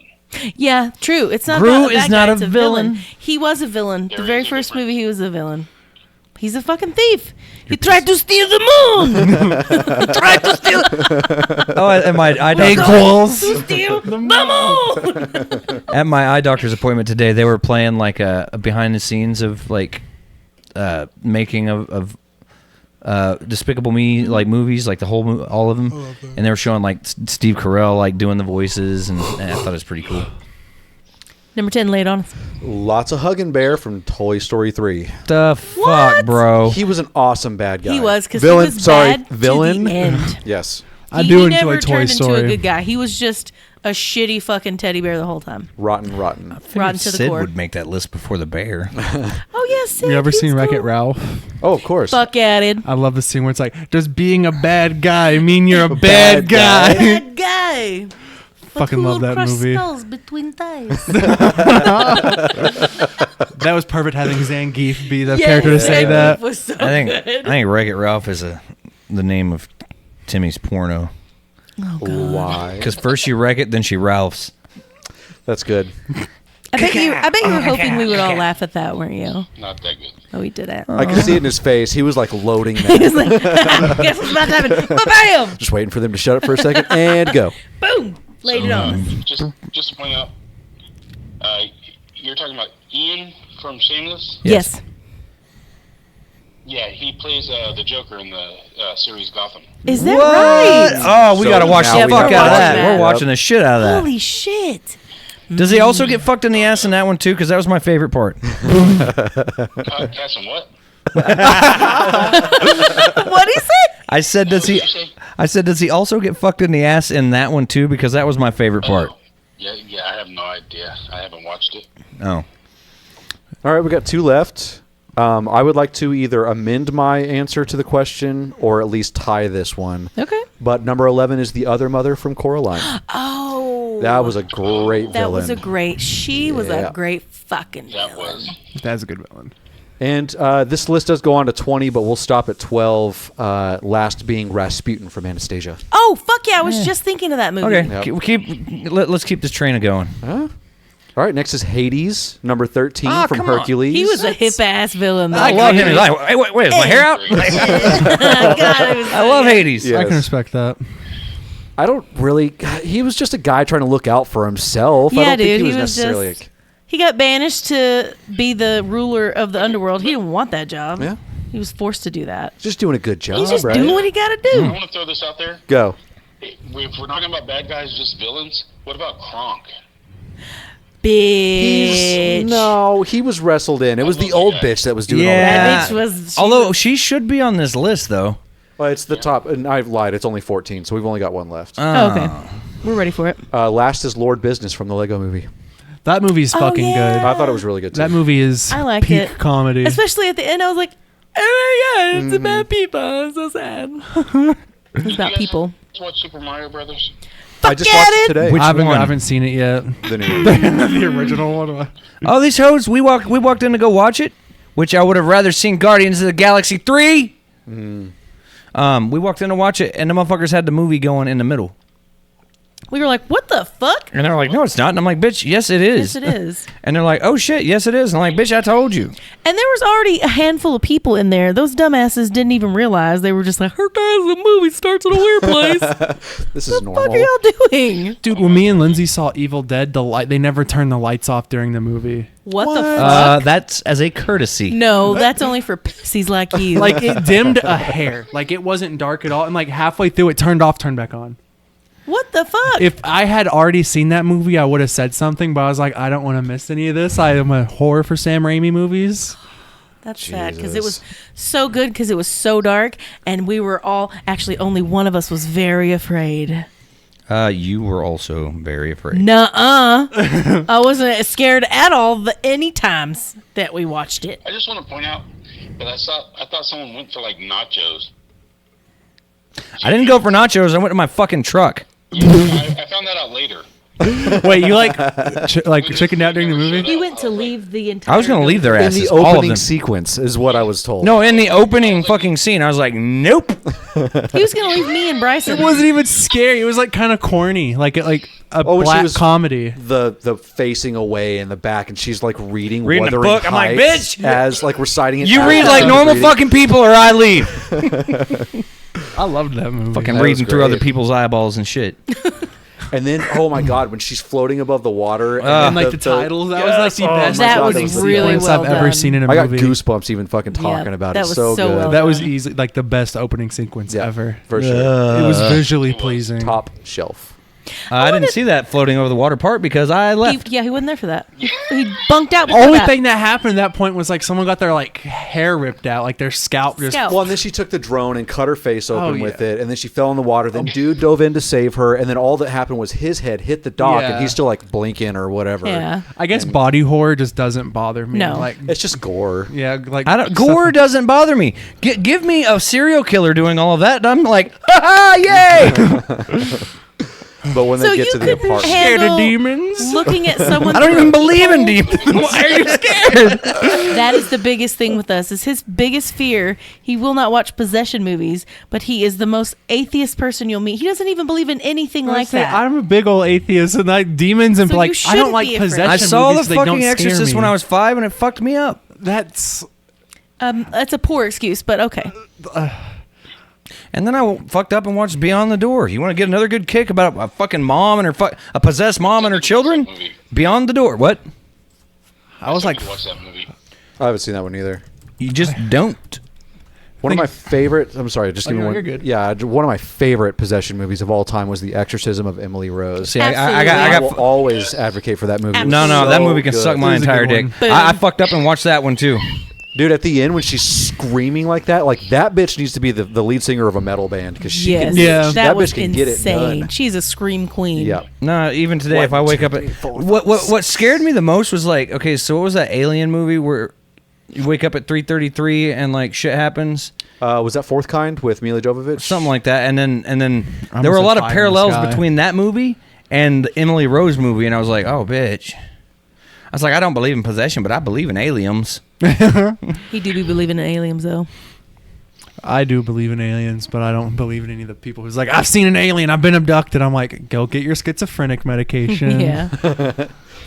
Yeah, true. It's not Gru about a is bad not guy, a it's villain. He was a villain. The There very is a first difference. movie, he was a villain. He's a fucking thief. He tried to steal the moon. He tried to steal Oh, at my eye Big doctor, balls. to steal the moon. at my eye doctor's appointment today, they were playing like a behind the scenes of like making of Despicable Me like movies, like the whole all of them, and they were showing like Steve Carell like doing the voices, and I thought it was pretty cool. Number 10, lay it on us. Lots of Huggin' Bear from Toy Story 3. The fuck, bro? He was an awesome bad guy. He was, because he Villain. was Sorry, bad villain. to the end. Yes. I He do never enjoy Toy turned into a Story. good guy. He was just a shitty fucking teddy bear the whole time. Rotten. Rotten to the Sid core. would make that list before the bear. Oh, yes. Sid, You ever he's seen Wreck-It cool. Ralph? Oh, of course. Fuck at it. I love the scene where it's like, does being a bad guy mean you're a bad bad guy? Bad guy. Fucking love that movie. Skulls between thighs. That was perfect having Zangief be the Yes, character to say that. Was so I good. think Wreck-It Ralph is the name of Timmy's porno. Why? Because first you wreck it, then she Ralphs. That's good. I bet you were hoping we would all laugh at that, weren't you? Not that good. Oh, we did it. I could see it in his face. He was like loading He that. was like, guess what's about to happen? Ba-bam! Just waiting for them to shut up for a second and go. Boom! Laid it on. Just to point out, you're talking about Ian from Shameless? Yes. Yeah, he plays the Joker in the series Gotham. Is that What? right? Oh, we So gotta watch now the we fuck have out of to watch that. that. We're watching the shit out of that. Holy shit. Does he also get fucked in the ass in that one too? Because that was my favorite part. Cass and what? What he said? I said, does he? What'd you say? I said, does he also get fucked in the ass in that one too? Because that was my favorite part. Oh, yeah, I have no idea. I haven't watched it. Oh, All right, we got 2 left. I would like to either amend my answer to the question or at least tie this one. Okay. But number 11 is the other mother from Coraline. Oh. That was a great That villain. was a great. She was Yeah. a great fucking That villain. was. That's a good villain. And this list does go on to 20, but we'll stop at 12. Last being Rasputin from Anastasia. Oh fuck yeah! I was just thinking of that movie. okay. Yep. Let's keep this train going. Huh? All right, next is Hades, number 13 Ah, from come on. Hercules. He was a hip ass villain. I love him. He's like, hey, wait, is my hair out? I love Hades. Yeah. I can Yes. respect that. I don't really. He was just a guy trying to look out for himself. I Yeah, don't think dude. he was He was necessarily. just. He got banished to be the ruler of the underworld. He didn't want that job. Yeah. He was forced to do that. Just doing a good job, He's just right? doing what he got to do. I want to throw this out there. Go. If we're talking about bad guys, just villains, what about Kronk? Bitch. No, he was wrestled in. It was the old bitch that was doing all that. Yeah. That bitch was. She Although was- she should be on this list though. Well, it's the top, and I've lied. It's only 14, so we've only got one left. Oh, okay. We're ready for it. Last is Lord Business from the Lego Movie. That movie's Oh, fucking yeah. good. I thought it was really good too. That movie is I like peak it. comedy. Especially at the end, I was like, oh my god, it's about people. I'm so sad. It's about people. Watch Super Mario Brothers. I just Fuck watched it. it today. Which I haven't, one? I haven't seen it yet. The new- The original one. Oh, these hoes. We walked in to go watch it. which I would have rather seen Guardians of the Galaxy 3. We walked in to watch it, and the motherfuckers had the movie going in the middle. We were like, what the fuck? And they're like, no, it's not. And I'm like, bitch, yes, it is. Yes, it is. And they're like, oh, shit, yes, it is. And I'm like, bitch, I told you. And there was already a handful of people in there. Those dumbasses didn't even realize. They were just like, her guys, the movie starts in a weird place. This is What the fuck normal. are y'all doing? Dude, when me and Lindsay saw Evil Dead, they never turned the lights off during the movie. What the fuck? That's as a courtesy. No, that's only for pussies like you. Like, it dimmed a hair. Like, it wasn't dark at all. And, like, halfway through, it turned off, turned back on. what the fuck? If I had already seen that movie, I would have said something, but I was like, I don't want to miss any of this. I am a whore for Sam Raimi movies. That's sad because it Jesus. was so good because it was so dark and we were all actually only one of us was very afraid. You were also very afraid. Nuh-uh. I wasn't scared at all any times that we watched it. I just want to point out that I thought someone went for like nachos. I didn't go for nachos. I went to my fucking truck. I found that out later. Wait, you like chickened out during the movie? He went to leave the entire. I was going to leave their In asses, the all of opening them. sequence is what I was told. No, in the opening fucking scene, I was like, nope. He was going to leave me and Bryson. It wasn't even scary. It was like kind of corny, like a when she black was- comedy. The facing away in the back, and she's like reading Reading the Wuthering book. I'm like, Heights bitch! as like reciting it. You as read she's like normal reading. fucking people or I leave. I loved that movie. Fucking That reading was through great. other people's eyeballs and shit. And then, oh my god, when she's floating above the water, and like the titles, that was like the best That God, was that was really sequence well I've ever done. seen in a I got movie. goosebumps even fucking talking Yeah, about that it. was So so good. well That was done. easy, like the best opening sequence Yeah, ever. for sure. It was visually pleasing. Top shelf. I didn't see that floating over the water part because I left. He wasn't there for that. He bunked out. The before only that. thing that happened at that point was like someone got their like hair ripped out, like their scalp just. Scalp. Well, and then she took the drone and cut her face open Oh, with yeah. it, and then she fell in the water. Then dude dove in to save her, and then all that happened was his head hit the dock, and Yeah. he's still like blinking or whatever. Yeah. I guess body horror just doesn't bother me. No. Like It's just gore. yeah, like I don't, stuff- gore doesn't bother me. Give me a serial killer doing all of that, and I'm like, ha ha, yay! But when So they get you to the couldn't apartment, Scared handle of demons. looking at someone. I don't through even a believe in peephole? demons. Why are you scared? That is the biggest thing with us. Is his biggest fear. He will not watch possession movies, but he is the most atheist person you'll meet. He doesn't even believe in anything like that. I'm a big old atheist, and like demons and So like you I don't shouldn't like be afraid. possession I saw movies. the They don't fucking scare Exorcist me. when I was 5, and it fucked me up. That's That's a poor excuse, but okay. And then I fucked up and watched Beyond the Door. You want to get another good kick about a fucking mom and her a possessed mom and her children? Movie. Beyond the Door. What? I was like, watch that movie. I haven't seen that one either. You just don't. One of my favorite. I'm sorry, just Oh, give me no, one. you're good. Yeah, one of my favorite possession movies of all time was The Exorcism of Emily Rose. See, I Absolutely. got will always advocate for that movie. It was No, that so movie can good. suck my It was a entire good dick. one. Boom. I fucked up and watched that one too. Dude, at the end when she's screaming like that bitch needs to be the lead singer of a metal band because she Yes. can, Yeah. That was bitch can get it insane. done. She's a scream queen. Yeah. No, even today, One, if I wake two, up, three, at, four, what scared me the most was like, okay, so what was that Alien movie where you wake up at 3:33 and like shit happens, Was that Fourth Kind with Mila Jovovich? something like that, and then I there were a almost lot said of Fire in the parallels Sky. between that movie and the Emily Rose movie, and I was like, oh bitch. I was like, I don't believe in possession, but I believe in aliens. He do be believing in aliens though. I do believe in aliens, but I don't believe in any of the people who's like, I've seen an alien, I've been abducted. I'm like, go get your schizophrenic medication. Yeah.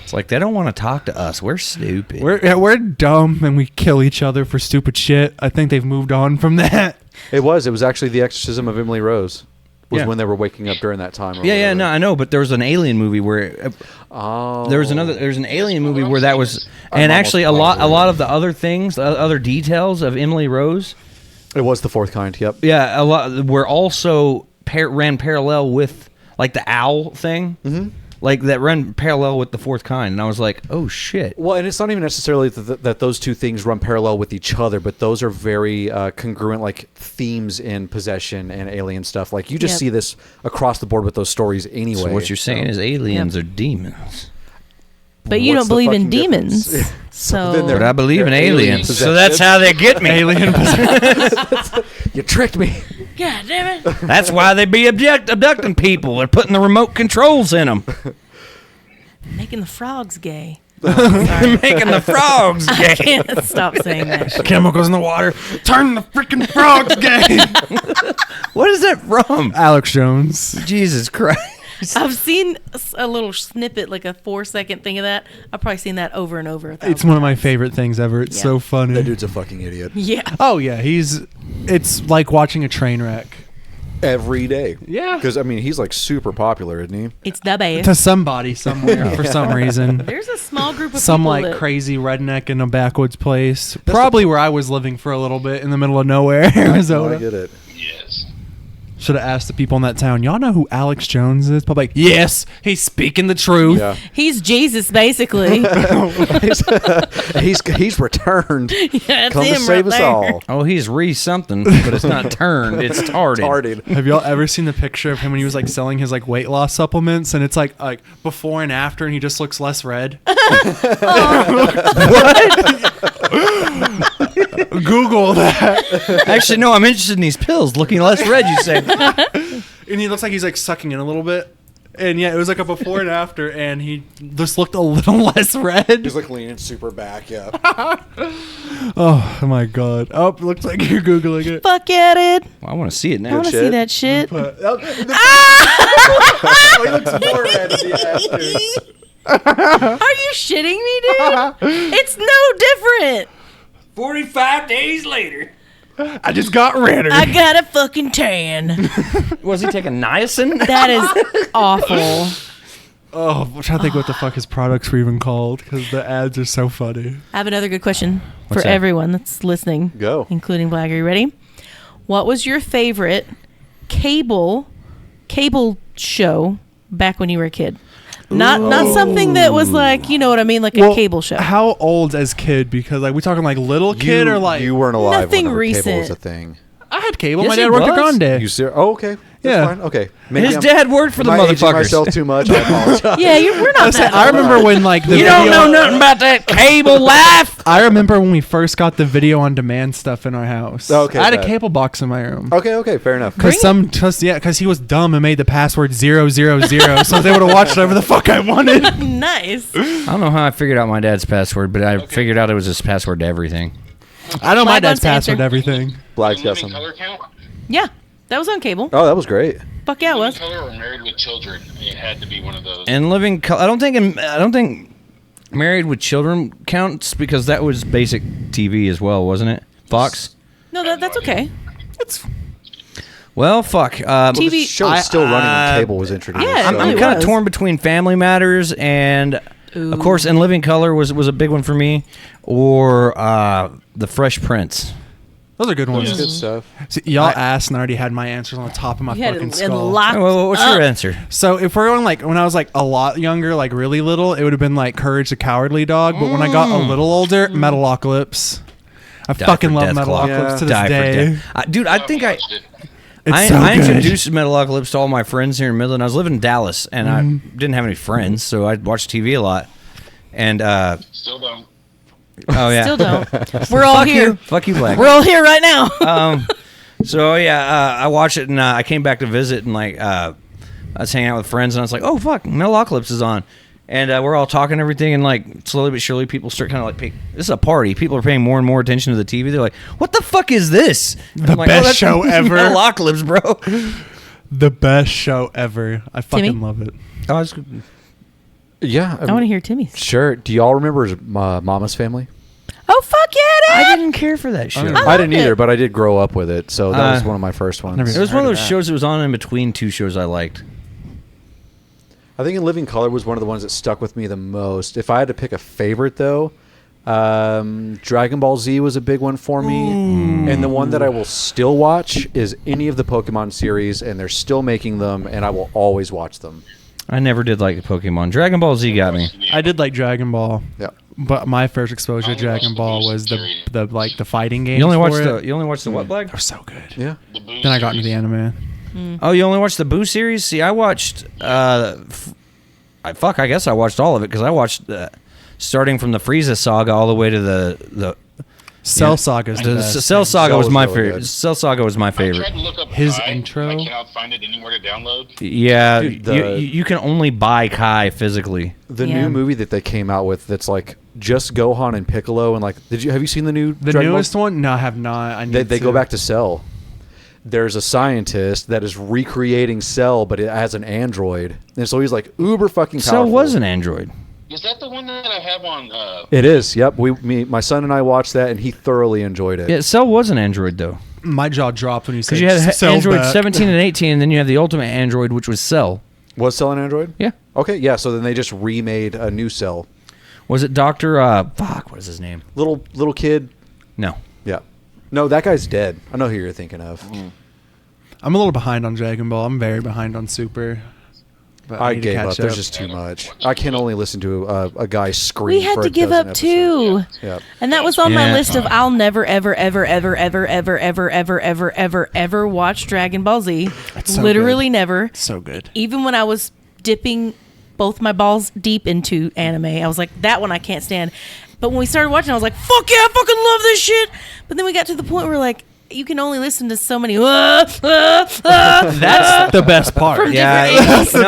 It's like they don't want to talk to us. We're stupid. We're dumb and we kill each other for stupid shit. I think they've moved on from that. It was actually The Exorcism of Emily Rose. Was Yeah. when they were waking up during that time. Or yeah, whatever. no, I know, but there was an alien movie where Oh. there's an alien movie where that was, I'm and actually a almost lot of the other things, the other details of Emily Rose, It was The Fourth Kind. Yep. yeah, a lot were also ran parallel with like the owl thing, like that ran parallel with the Fourth Kind, and I was like, oh shit. Well, and it's not even necessarily that those two things run parallel with each other, but those are very congruent, like themes in possession and alien stuff. Like you just Yep. see this across the board with those stories anyway. So what you're saying is aliens Yep. are demons. But you What's don't the believe in fucking difference? demons. So then But I believe in They're alien aliens, so possession. that's how they get me. Alien You tricked me. God damn it. That's why they be abducting people. They're putting the remote controls in them. Making the frogs gay. Making the frogs I gay. can't stop saying that. Chemicals in the water. Turn the freaking frogs gay. What is that from? Alex Jones. Jesus Christ. I've seen a little snippet, like a 4-second thing of that. I've probably seen that over and over. It's one of my favorite things ever. It's Yeah. so funny. That dude's a fucking idiot. Yeah. Oh yeah, it's like watching a train wreck. Every day. Yeah. Because, I mean, he's like super popular, isn't he? It's the best. To somebody somewhere for some reason. There's a small group of Some people like that, crazy redneck in a backwoods place. Probably where I was living for a little bit in the middle of nowhere, No, Arizona. I get it. Yes. Should have asked the people in that town, y'all know who Alex Jones is? Probably like, yes, he's speaking the truth. Yeah. he's Jesus, basically. he's returned. That's Come to him save right us there. all. Oh, he's something, but it's not turned. It's tarded. Tarded. Have y'all ever seen the picture of him when he was like selling his like weight loss supplements and it's like before and after and he just looks less red? Google that. Actually, no, I'm interested in these pills. Looking less red, you say. And he looks like he's like sucking in a little bit. And yeah, it was like a before and after and he just looked a little less red. He's like leaning super back, yeah. Oh my god. Oh, looks like you're Googling it. Fuck yeah, dude. Well, I want to see it I now. want to shit. see that shit. But, Oh, he looks more red than he has to. Are you shitting me, dude? It's no different. 45 days later. I just got redder. I got a fucking tan. Was he taking niacin? That is awful. Oh, I'm trying to think what the fuck his products were even called because the ads are so funny. I have another good question What's for that? everyone that's listening. Go. Including Black. Are you ready? What was your favorite cable show back when you were a kid? Not something that was like, you know what I mean, like a cable show. How old as kid? Because like we talking like little kid or like you weren't alive Nothing whenever cable was recent. a thing. I had cable. Yes, My he dad worked at was. Grande. You oh, okay. That's Yeah. fine. Okay. Maybe His I'm- dad worked for the am I aging motherfuckers. myself too much? I apologize. Yeah, we're not that I old. remember when like the You video, don't know nothing about that cable life. I remember when we first got the video on demand stuff in our house. Okay, I had a bet. cable box in my room. Okay, fair enough. Because he was dumb and made the password 000, so I was able to watch whatever the fuck I wanted. Nice. I don't know how I figured out my dad's password, but I figured out it was his password to everything. I know my Flag dad's wants to answer. password to everything. Black's got Living some. Color count? Yeah, that was on cable. Oh, that was great. Fuck yeah, it was. Living Color or Married with Children? It had to be one of those. And I don't think Married with Children counts because that was basic TV as well, wasn't it? Fox. No, that's okay. Well, fuck. TV The show was still running when cable was introduced. Yeah, it I'm really kind of was. torn between Family Matters and, of course, In Living Color was a big one for me, or The Fresh Prince. Those are good That's ones. good stuff. See, y'all asked and I already had my answers on the top of my You had fucking it skull. locked Well, what's up. your answer? So if we're going like when I was like a lot younger, like really little, it would have been like Courage the Cowardly Dog. But when I got a little older, Metalocalypse. I Die fucking for love Deathclaw. Metalocalypse to this Die for day. Death. Dude, I think I watched it. It's I, so I good. introduced Metalocalypse to all my friends here in Midland. I was living in Dallas, and I didn't have any friends, so I watched TV a lot. And Still don't. oh yeah, Still don't. We're all Fuck here. you, fuck you, Black. We're all here right now. So yeah, I watched it, and I came back to visit, and like I was hanging out with friends, and I was like, oh fuck, Metalocalypse is on, and we're all talking and everything, and like slowly but surely, people start kind of like, this is a party. People are paying more and more attention to the TV. They're like, what the fuck is this? And The I'm like, best that's show ever." Metalocalypse, bro. The best show ever. I fucking Timmy? love it. Oh, it's- Yeah. I want to hear Timmy's. Sure. Do y'all remember Mama's Family? Oh fuck yeah, I dude! didn't care for that show. I I loved didn't either, it. but I did grow up with it, so that was Uh, one of my first ones. never- It was one of Heard of those that. shows that was on in between two shows I liked. I think In Living Color was one of the ones that stuck with me the most. If I had to pick a favorite, though, Dragon Ball Z was a big one for me. And the one that I will still watch is any of the Pokemon series, and they're still making them, and I will always watch them. I never did like Pokemon. Dragon Ball Z got me. I did like Dragon Ball, Yeah. but my first exposure to I only Dragon watched Ball the was the series. the fighting game. You only watched the what, Black? They're so good. Yeah. The Boo Then I got into series. the anime. Oh, you only watched the Boo series? See, I watched. I guess I watched all of it because I watched starting from the Frieza saga all the way to the Cell Saga's the The best. Cell Saga Cell was was my really favorite. good. Cell Saga was my I favorite. tried to look up His Kai, intro? and I cannot find it anywhere to download. Yeah, Dude, you can only buy Kai physically. The Yeah. new movie that they came out with that's like just Gohan and Piccolo and like have you seen the new The Dragon Ball? newest one? No, I have not. I need They go back to Cell. There's a scientist that is recreating Cell, but it has an android, and so he's like uber fucking powerful. Cell was an android. Is that the one that I have on? It is. Yep. My son and I watched that, and he thoroughly enjoyed it. Yeah, Cell was an android though, My jaw dropped when you said because you had Cell's Android back. 17 and 18, and then you have the ultimate android, which was Cell. Was Cell an android? Yeah. Okay. Yeah. So then they just remade a new Cell. Was it Doctor? Fuck, what is his name? Little kid. No. Yeah. No, that guy's dead. I know who you're thinking of. I'm a little behind on Dragon Ball. I'm very behind on Super. But I need to gave catch up. There's just too much. I can only listen to a guy scream. We had for to a give dozen up too. episodes. Yeah. And that was on my Yeah. list of I'll never, ever, ever, ever, ever, ever, ever, ever, ever, ever, ever watch Dragon Ball Z. It's so Literally good. never. So good. Even when I was dipping both my balls deep into anime, I was like, that one I can't stand. But when we started watching, I was like, fuck yeah, I fucking love this shit. But then we got to the point where like, you can only listen to so many. That's the best part. From Yeah, different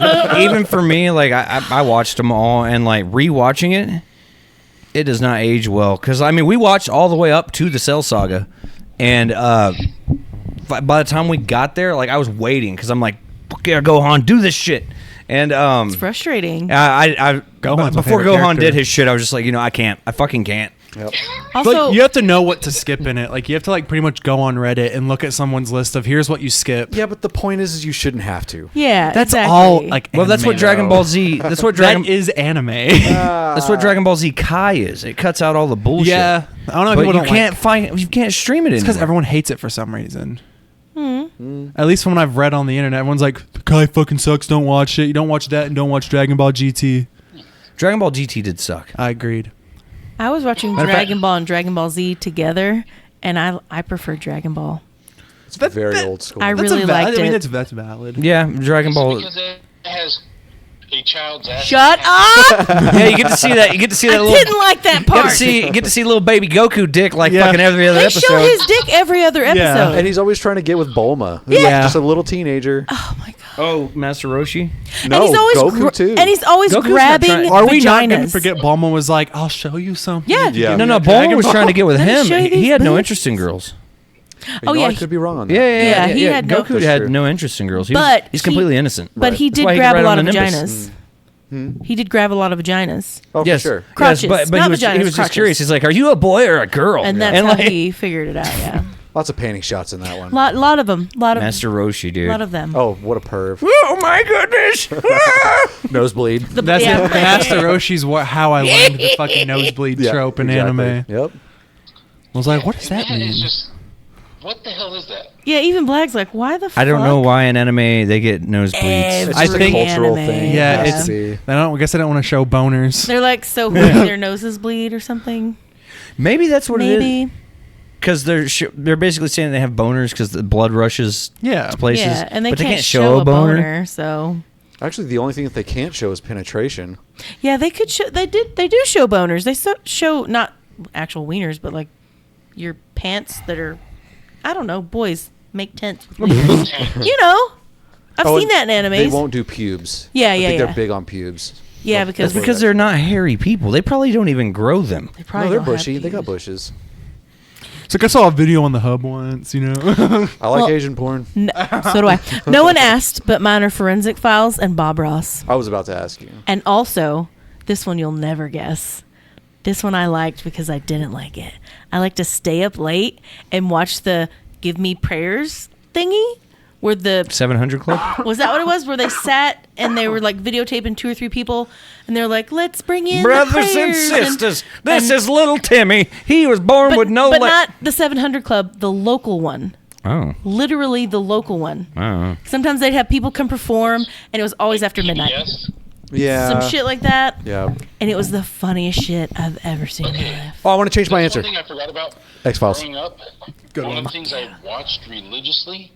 no, even for me, like I watched them all, and like rewatching it does not age well. Because I mean, we watched all the way up to the Cell Saga, and by the time we got there, like I was waiting because I'm like, fuck yeah, Gohan, do this shit. And It's frustrating. I Gohan's my before favorite Gohan character. did his shit, I was just like, I fucking can't. Yep. Also, Like, you have to know what to skip in it. Like you have to like pretty much go on Reddit and look at someone's list of here's what you skip. Yeah, but the point is you shouldn't have to. yeah, That's exactly. all. Like Well, that's what anime, Dragon though. Ball Z. That's what Dragon. That is anime. That's what Dragon Ball Z Kai is. It cuts out all the bullshit. Yeah, I don't know. But People you don't can't like, find. You can't stream it it's because anymore. everyone hates it for some reason. At least from what I've read on the internet, everyone's like, "Kai fucking sucks. Don't watch it. You don't watch that, and don't watch Dragon Ball GT." Dragon Ball GT did suck. I agreed. I was watching Matter of fact- Dragon Ball and Dragon Ball Z together, and I prefer Dragon Ball. It's very old school. I That's really liked I mean, it. that's valid. Yeah, Dragon Ball. Because it has a child's ass. Shut up! Yeah, you get to see that. You get to see I that little. didn't like that Get part. to see little baby Goku dick like Yeah. fucking every other They episode. show his dick every other episode. And he's always trying to get with Bulma. Who's Yeah. just a little teenager. Oh my god! Oh, Master Roshi. No, and he's always Goku too. And he's always Goku's not grabbing trying- Are we not going to vaginas. forget Bulma was like, "I'll show you something"? Yeah. Yeah. No, Dragon Bulma was Ball. trying to get with Let me him. show you He these had no boobs. interest in girls. Oh, yeah, I could be wrong on that. Yeah, he had no- Goku That's had true. no interest in girls. But He's he- completely innocent. But he That's did why grab could a ride lot on of the Nimbus. vaginas. He did grab a lot of vaginas, Oh, Yes, for sure. Crotches, yes, but not he was vaginas, just crotches. curious. He's like, "Are you a boy or a girl?" and that's how like, he figured it out. Yeah, Lots of panty shots in that one. lot of them, lot of Master Roshi, dude. lot of them. Oh, what a perv. Oh my goodness! Nosebleed. That's Yeah. it. Master Roshi's how I learned the fucking nosebleed trope in exactly. anime. Yep. I was like, what does that Yeah, mean? It's just, what the hell is that? Yeah, even Black's like, why the? I don't know fuck? why in anime they get nosebleeds. It's I just think- a cultural anime. thing. Yeah, It has it's- to be. I guess I don't want to show boners. They're like so hoping their noses bleed or something. Maybe that's what it is. Maybe. Because they're basically saying they have boners because the blood rushes Yeah. to places. Yeah, and they but can't they can't show a boner. So Actually, the only thing that they can't show is penetration. yeah, they could show. They do show boners. They show not actual wieners, but like your pants that are, I don't know, boys make tents with wieners. You know, I've Oh, seen that in animes. They won't do pubes. Yeah, I yeah, think yeah. they're big on pubes. Yeah, That's because because they're not hairy people. They probably don't even grow them. they probably No, they're don't have bushy. They got pubes. bushes. It's like I saw a video on the hub once, you know. I like Well- Asian porn. So do I. No one asked, but mine are Forensic Files and Bob Ross. I was about to ask you. And also, this one you'll never guess. This one I liked because I didn't like it. I like to stay up late and watch the Give Me Prayers thingy. Where the 700 Club? was that what it was? Where they sat and they were like videotaping 2 or 3 people, and they're like, "Let's bring in the Brothers and prayers," sisters, this and- is little Timmy. He was born but, with no but leg. not the 700 Club, the local one. Oh. Literally the local one. Oh. Sometimes they'd have people come perform, and it was always after midnight. Yes. Yeah. Some shit like that, Yeah. and it was the funniest shit I've ever seen in my life. Oh, I want to change my That's answer. one thing I forgot about. X-Files. Growing up, Good one one. of the things I watched religiously,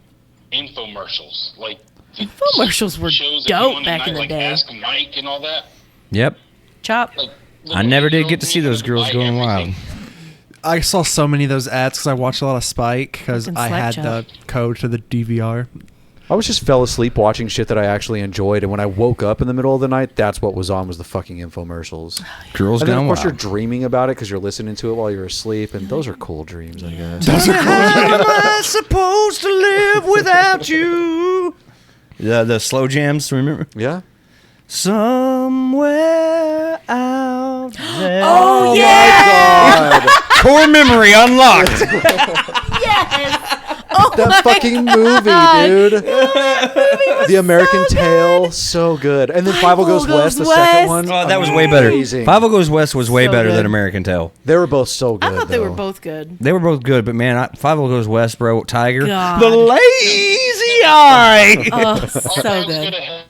infomercials. Like the Infomercials were shows that dope go on at back night, in the like day. Ask Mike and all that. Yep. Chop. Like, I never did get to little see those eight-year-old girls me going had to buy wild. everything. I saw so many of those ads because I watched a lot of Spike because Fucking I had Slapshot. the code to the DVR. I was just fell asleep watching shit that I actually enjoyed, and when I woke up in the middle of the night, that's what was on, was the fucking infomercials. Girls And then, of Gone course, you're Wild. dreaming about it because you're listening to it while you're asleep, and those are cool dreams, I guess. How am I supposed to live without you? Yeah, the slow jams, remember? Yeah? Somewhere out there. Oh, yeah. God, Core memory unlocked. Yes. Oh, that fucking movie, dude. The American Tale, so good. And then Five Goes West, the second one. Oh, that was way better. Amazing. Five Goes West was way So better good. than American Tail. They were both so good. I thought they were though. both good. They were both good, but man, Five Goes West, bro, Tiger, God. the lazy eye. Oh, Our so dog's good. gonna have-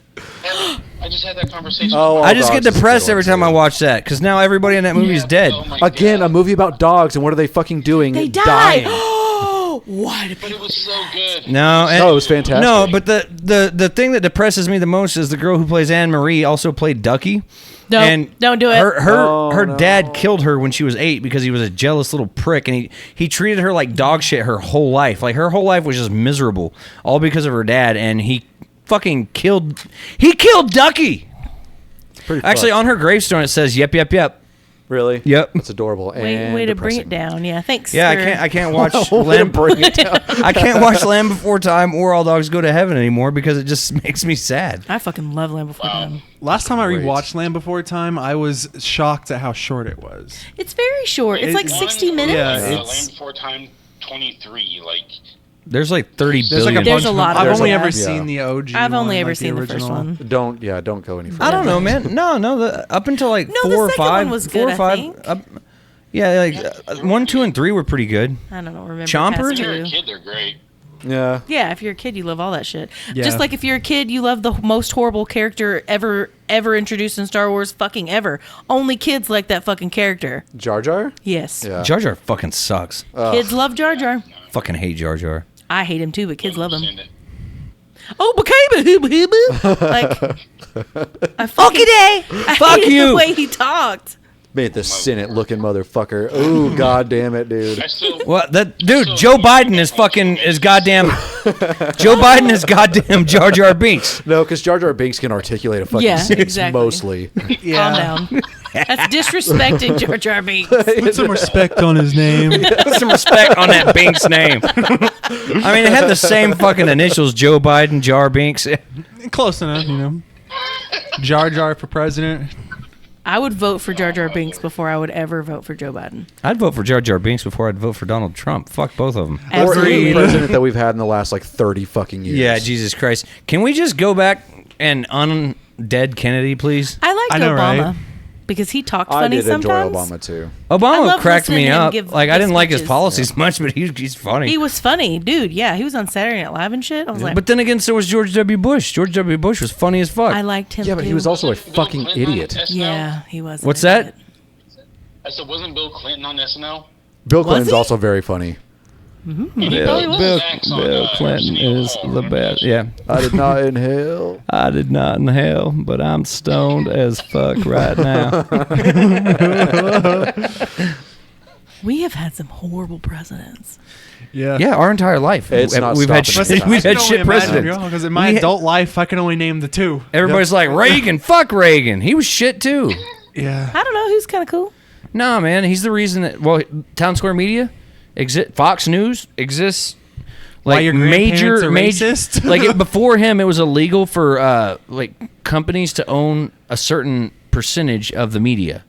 I just had that conversation. Oh, I just get Dogs is a depressed good every one, time I too. watch that because now everybody in that movie is Yeah. dead. Oh my Again, God. a movie about dogs, and what are they fucking doing? They Dying. died. Why do But it was so good. No, No, it was fantastic. No, but the thing that depresses me the most is the girl who plays Anne Marie also played Ducky. No, and don't do it. Her no. dad killed her when she was 8 because he was a jealous little prick, and he treated her like dog shit her whole life. Like her whole life was just miserable, all because of her dad. And he fucking killed. He killed Ducky. Pretty Actually, fucked. on her gravestone it says "Yep, yep, yep." Really? Yep. That's adorable. And Way to bring depressing. it down. Yeah, thanks. Yeah, for- I can't watch Way to Land. bring it down. I can't watch Land Before Time or All Dogs Go to Heaven anymore because it just makes me sad. I fucking love Land Before Time. Last time I Great. rewatched Land Before Time, I was shocked at how short it was. It's very short. It's like 60 minutes. Yeah, Land it's- Before Time 23. Like, There's like 30 There's billion. like a There's bunch a lot of I've them, only yeah. ever Yeah. seen the OG. I've only one, ever like seen the first original. one. Don't go any further. I don't know, man. No. Up until like No, the 4 or second 5. one was 4 or good, I 5. think. Yeah, like 1, 2, and 3 were pretty good. I don't remember. Chomper? past if you're a two. kid, they're great. Yeah. Yeah, if you're a kid, you love all that shit. Yeah. Just like if you're a kid, you love the most horrible character ever introduced in Star Wars, fucking ever. Only kids like that fucking character. Jar Jar? Yes. Yeah. Jar Jar fucking sucks. Kids love Jar Jar. Fucking hate Jar Jar. I hate him too, but kids love him. Send it. Oh, like, I fucking day. I Fuck hated you. the way he talked. Made the Senate looking motherfucker. Ooh, god damn it, dude. I still. What that dude? Joe Biden is goddamn. Joe Biden is goddamn Jar Jar Binks. No, because Jar Jar Binks can articulate a fucking Yeah, sentence exactly. mostly. Calm down. That's disrespecting Jar Jar Binks. Put some respect on his name. Put some respect on that Binks name. I mean, it had the same fucking initials: Joe Biden, Jar Binks. Close enough, you know. Jar Jar for president. I would vote for Jar Jar Binks before I would ever vote for Joe Biden. I'd vote for Jar Jar Binks before I'd vote for Donald Trump. Fuck both of them. Or any Absolutely. president that we've had in the last like 30 fucking years. Yeah, Jesus Christ. Can we just go back and undead Kennedy, please? I liked I know, Obama right? because he talked I funny did enjoy sometimes. Obama too. I Obama love cracked listening me to him up. give Like, I his didn't like his speeches. policies much, but he's funny. He was funny, dude. Yeah, he was on Saturday Night Live and shit. I was like, But then again, so was George W. Bush. George W. Bush was funny as fuck. I liked him. Yeah, but he too. was also a Wasn't fucking Bill Clinton on idiot. SNL? Yeah, he was. What's that? I said, wasn't Bill Clinton on SNL? Bill Was Clinton's he? also very funny. And he probably was. Max on, Arsenio Hall. Yeah. I did not inhale. I did not inhale, but I'm stoned as fuck right now. We have had some horrible presidents. Yeah. Yeah, our entire life. It's not we've had stopping shit, us. we've had shit presidents. Because in my We- adult life, I can only name the two. Everybody's like, Reagan, fuck Reagan. He was shit too. Yeah. I don't know who's kind of cool. Nah, man, he's the reason that, well, Town Square Media, Fox News exists. Why Like your major, grandparents are major, racist? like before him, it was illegal for like companies to own a certain percentage of the media.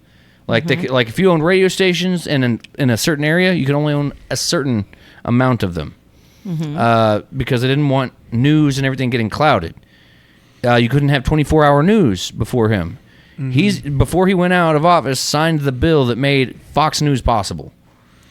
Like they could, like if you own radio stations and in a certain area, you could only own a certain amount of them because they didn't want news and everything getting clouded. You couldn't have 24-hour news before him. He's before he went out of office, signed the bill that made Fox News possible.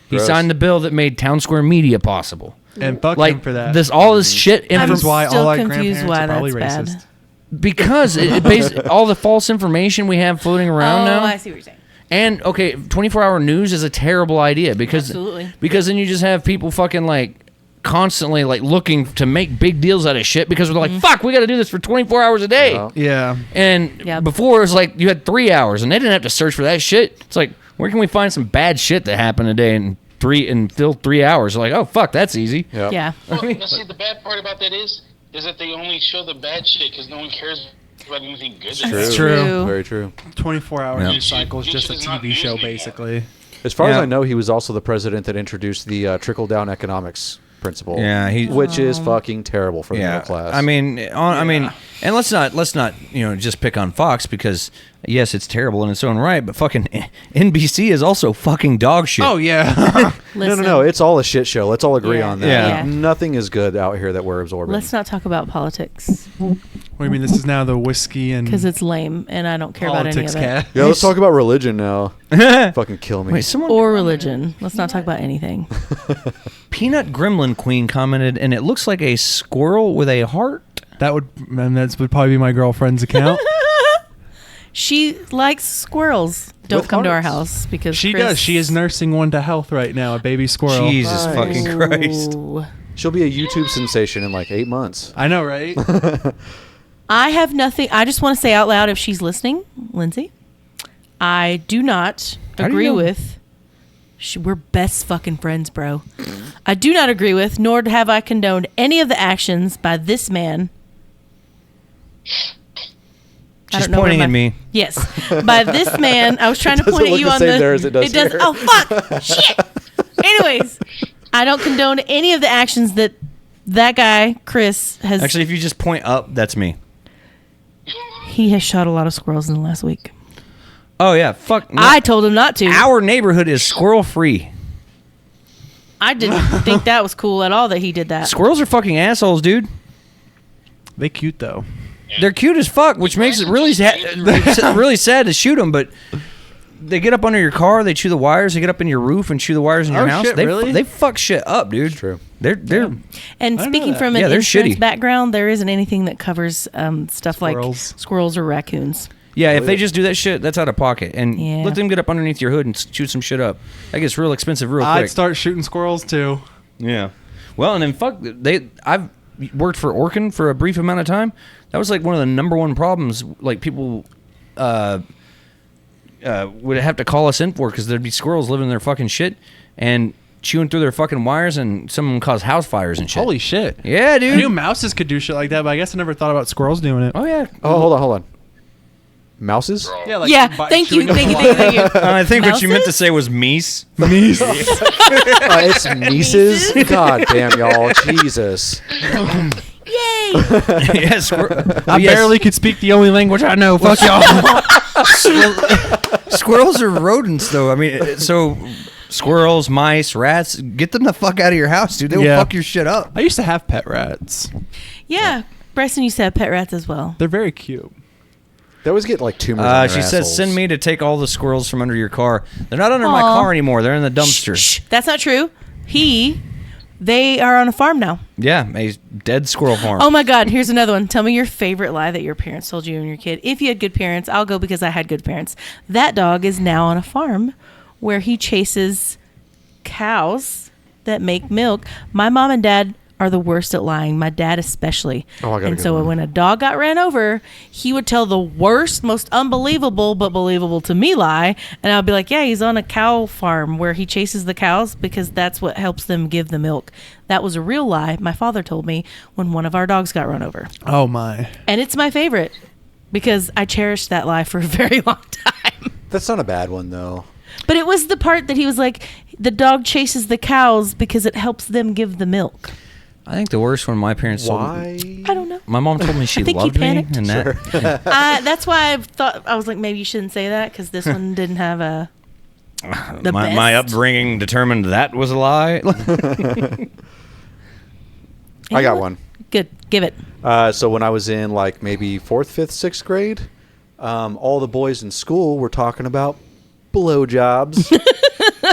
He Gross. signed the bill that made Town Square Media possible. And fuck Like him for that. this, all this shit. I'm That is why still all our confused grandparents why are probably that's bad. racist. because it basically all the false information we have floating around now. I see what you're saying. And okay, 24-hour news is a terrible idea because Absolutely. because then you just have people fucking like constantly like looking to make big deals out of shit because they're like, fuck, we got to do this for 24 hours a day. Yeah. Yeah. And Yep. before it was like you had 3 hours and they didn't have to search for that shit. It's like, where can we find some bad shit that happened today and filled 3 hours. Like, oh fuck, that's easy. Yep. Yeah. Well, now see, the bad part about that is that they only show the bad shit because no one cares about anything good. It's That's true. true. Very true. 24-hour Yeah. news cycle is just a YouTube is not TV show, news anymore. basically. As far as Yeah. I know, he was also the president that introduced the trickle-down economics principle. Yeah, which is fucking terrible for the middle class. I mean, and let's not just pick on Fox because yes, it's terrible in its own right, but fucking NBC is also fucking dog shit. Oh yeah. no, it's all a shit show. Let's all agree Yeah. on that. Yeah. Nothing is good out here that we're absorbing. Let's not talk about politics What do you mean? This is now the whiskey and because it's lame and I don't care about any politics of it. cat. Yeah, let's talk about religion now. Fucking kill me. Wait, someone Or religion. Let's not talk about anything. Peanut Gremlin Queen commented, and it looks like a squirrel with a heart. That would probably be my girlfriend's account. She likes squirrels. Don't With come to our hearts. house because She Chris- does. She is nursing one to health right now, a baby squirrel. Jesus Nice. fucking Christ! Ooh. She'll be a YouTube sensation in like 8 months. I know, right? I have nothing. I just want to say out loud if she's listening, Lindsay, I do not How do you agree know? with. We're best fucking friends, bro. I do not agree with, nor have I condoned any of the actions by this man. I She's don't know where pointing my- at me. Yes, by this man. I was trying to Doesn't point at look you the on same the. there as it does does. here. Oh fuck! Shit. Anyways, I don't condone any of the actions that guy Chris has. Actually, if you just point up, that's me. He has shot a lot of squirrels in the last week. Oh yeah, fuck. No. I told him not to. Our neighborhood is squirrel free. I didn't think that was cool at all that he did that. Squirrels are fucking assholes, dude. They cute though. They're cute as fuck, which makes it really really sad to shoot them. But they get up under your car, they chew the wires, they get up in your roof and chew the wires in your Oh, house. shit, they really? they fuck shit up, dude. True. They're And I know speaking that. from an Yeah, they're insurance shitty. background, there isn't anything that covers stuff like Squirrels. squirrels or raccoons. yeah. If they just do that shit, that's out of pocket. And Yeah. let them get up underneath your hood and chew some shit up. That gets real expensive real I'd quick. start shooting squirrels too. Yeah. Well, and then fuck I've worked for Orkin for a brief amount of time. That was like one of the number one problems like people would have to call us in for because there'd be squirrels living in their fucking shit and chewing through their fucking wires and some of them cause house fires and shit. Holy shit. yeah, I dude. knew mouses could do shit like that, but I guess I never thought about squirrels doing it. Oh yeah. Oh, hold on. Mouses? Yeah, like Yeah, thank you, thank you, thank you. I think what you meant to Mouses? say was meese. It's nieces? God damn, y'all. Jesus. Yay! yeah, I barely could speak the only language I know. Fuck y'all. Squirrels are rodents, though. I mean, so squirrels, mice, rats, get them the fuck out of your house, dude. They will Yeah. fuck your shit up. I used to have pet rats. Yeah, Bryson used to have pet rats as well. They're very cute. They always get like tumors. on their She said, assholes. "Send me to take all the squirrels from under your car. They're not under my Aw. car anymore. They're in the dumpster." Shh, that's not true. They are on a farm now. Yeah, a dead squirrel farm. Oh my God, here's another one. Tell me your favorite lie that your parents told you when you were a kid. If you had good parents, I'll go because I had good parents. That dog is now on a farm where he chases cows that make milk. My mom and dad are the worst at lying. My dad especially. Oh, I got a and good so one. when a dog got ran over, he would tell the worst, most unbelievable but believable to me lie, and I'd be like, "Yeah, he's on a cow farm where he chases the cows because that's what helps them give the milk." That was a real lie my father told me when one of our dogs got run over. Oh my. And it's my favorite because I cherished that lie for a very long time. That's not a bad one, though. But it was the part that he was like, the dog chases the cows because it helps them give the milk. I think the worst one my parents told me. Why? I don't know. My mom told me she I think he loved me, panicked. and that That's why I thought, I was like, maybe you shouldn't say that because this one didn't have a. The my best. upbringing determined that was a lie. I got one. Good. Give it. So when I was in like maybe 4th, 5th, 6th grade, all the boys in school were talking about blowjobs.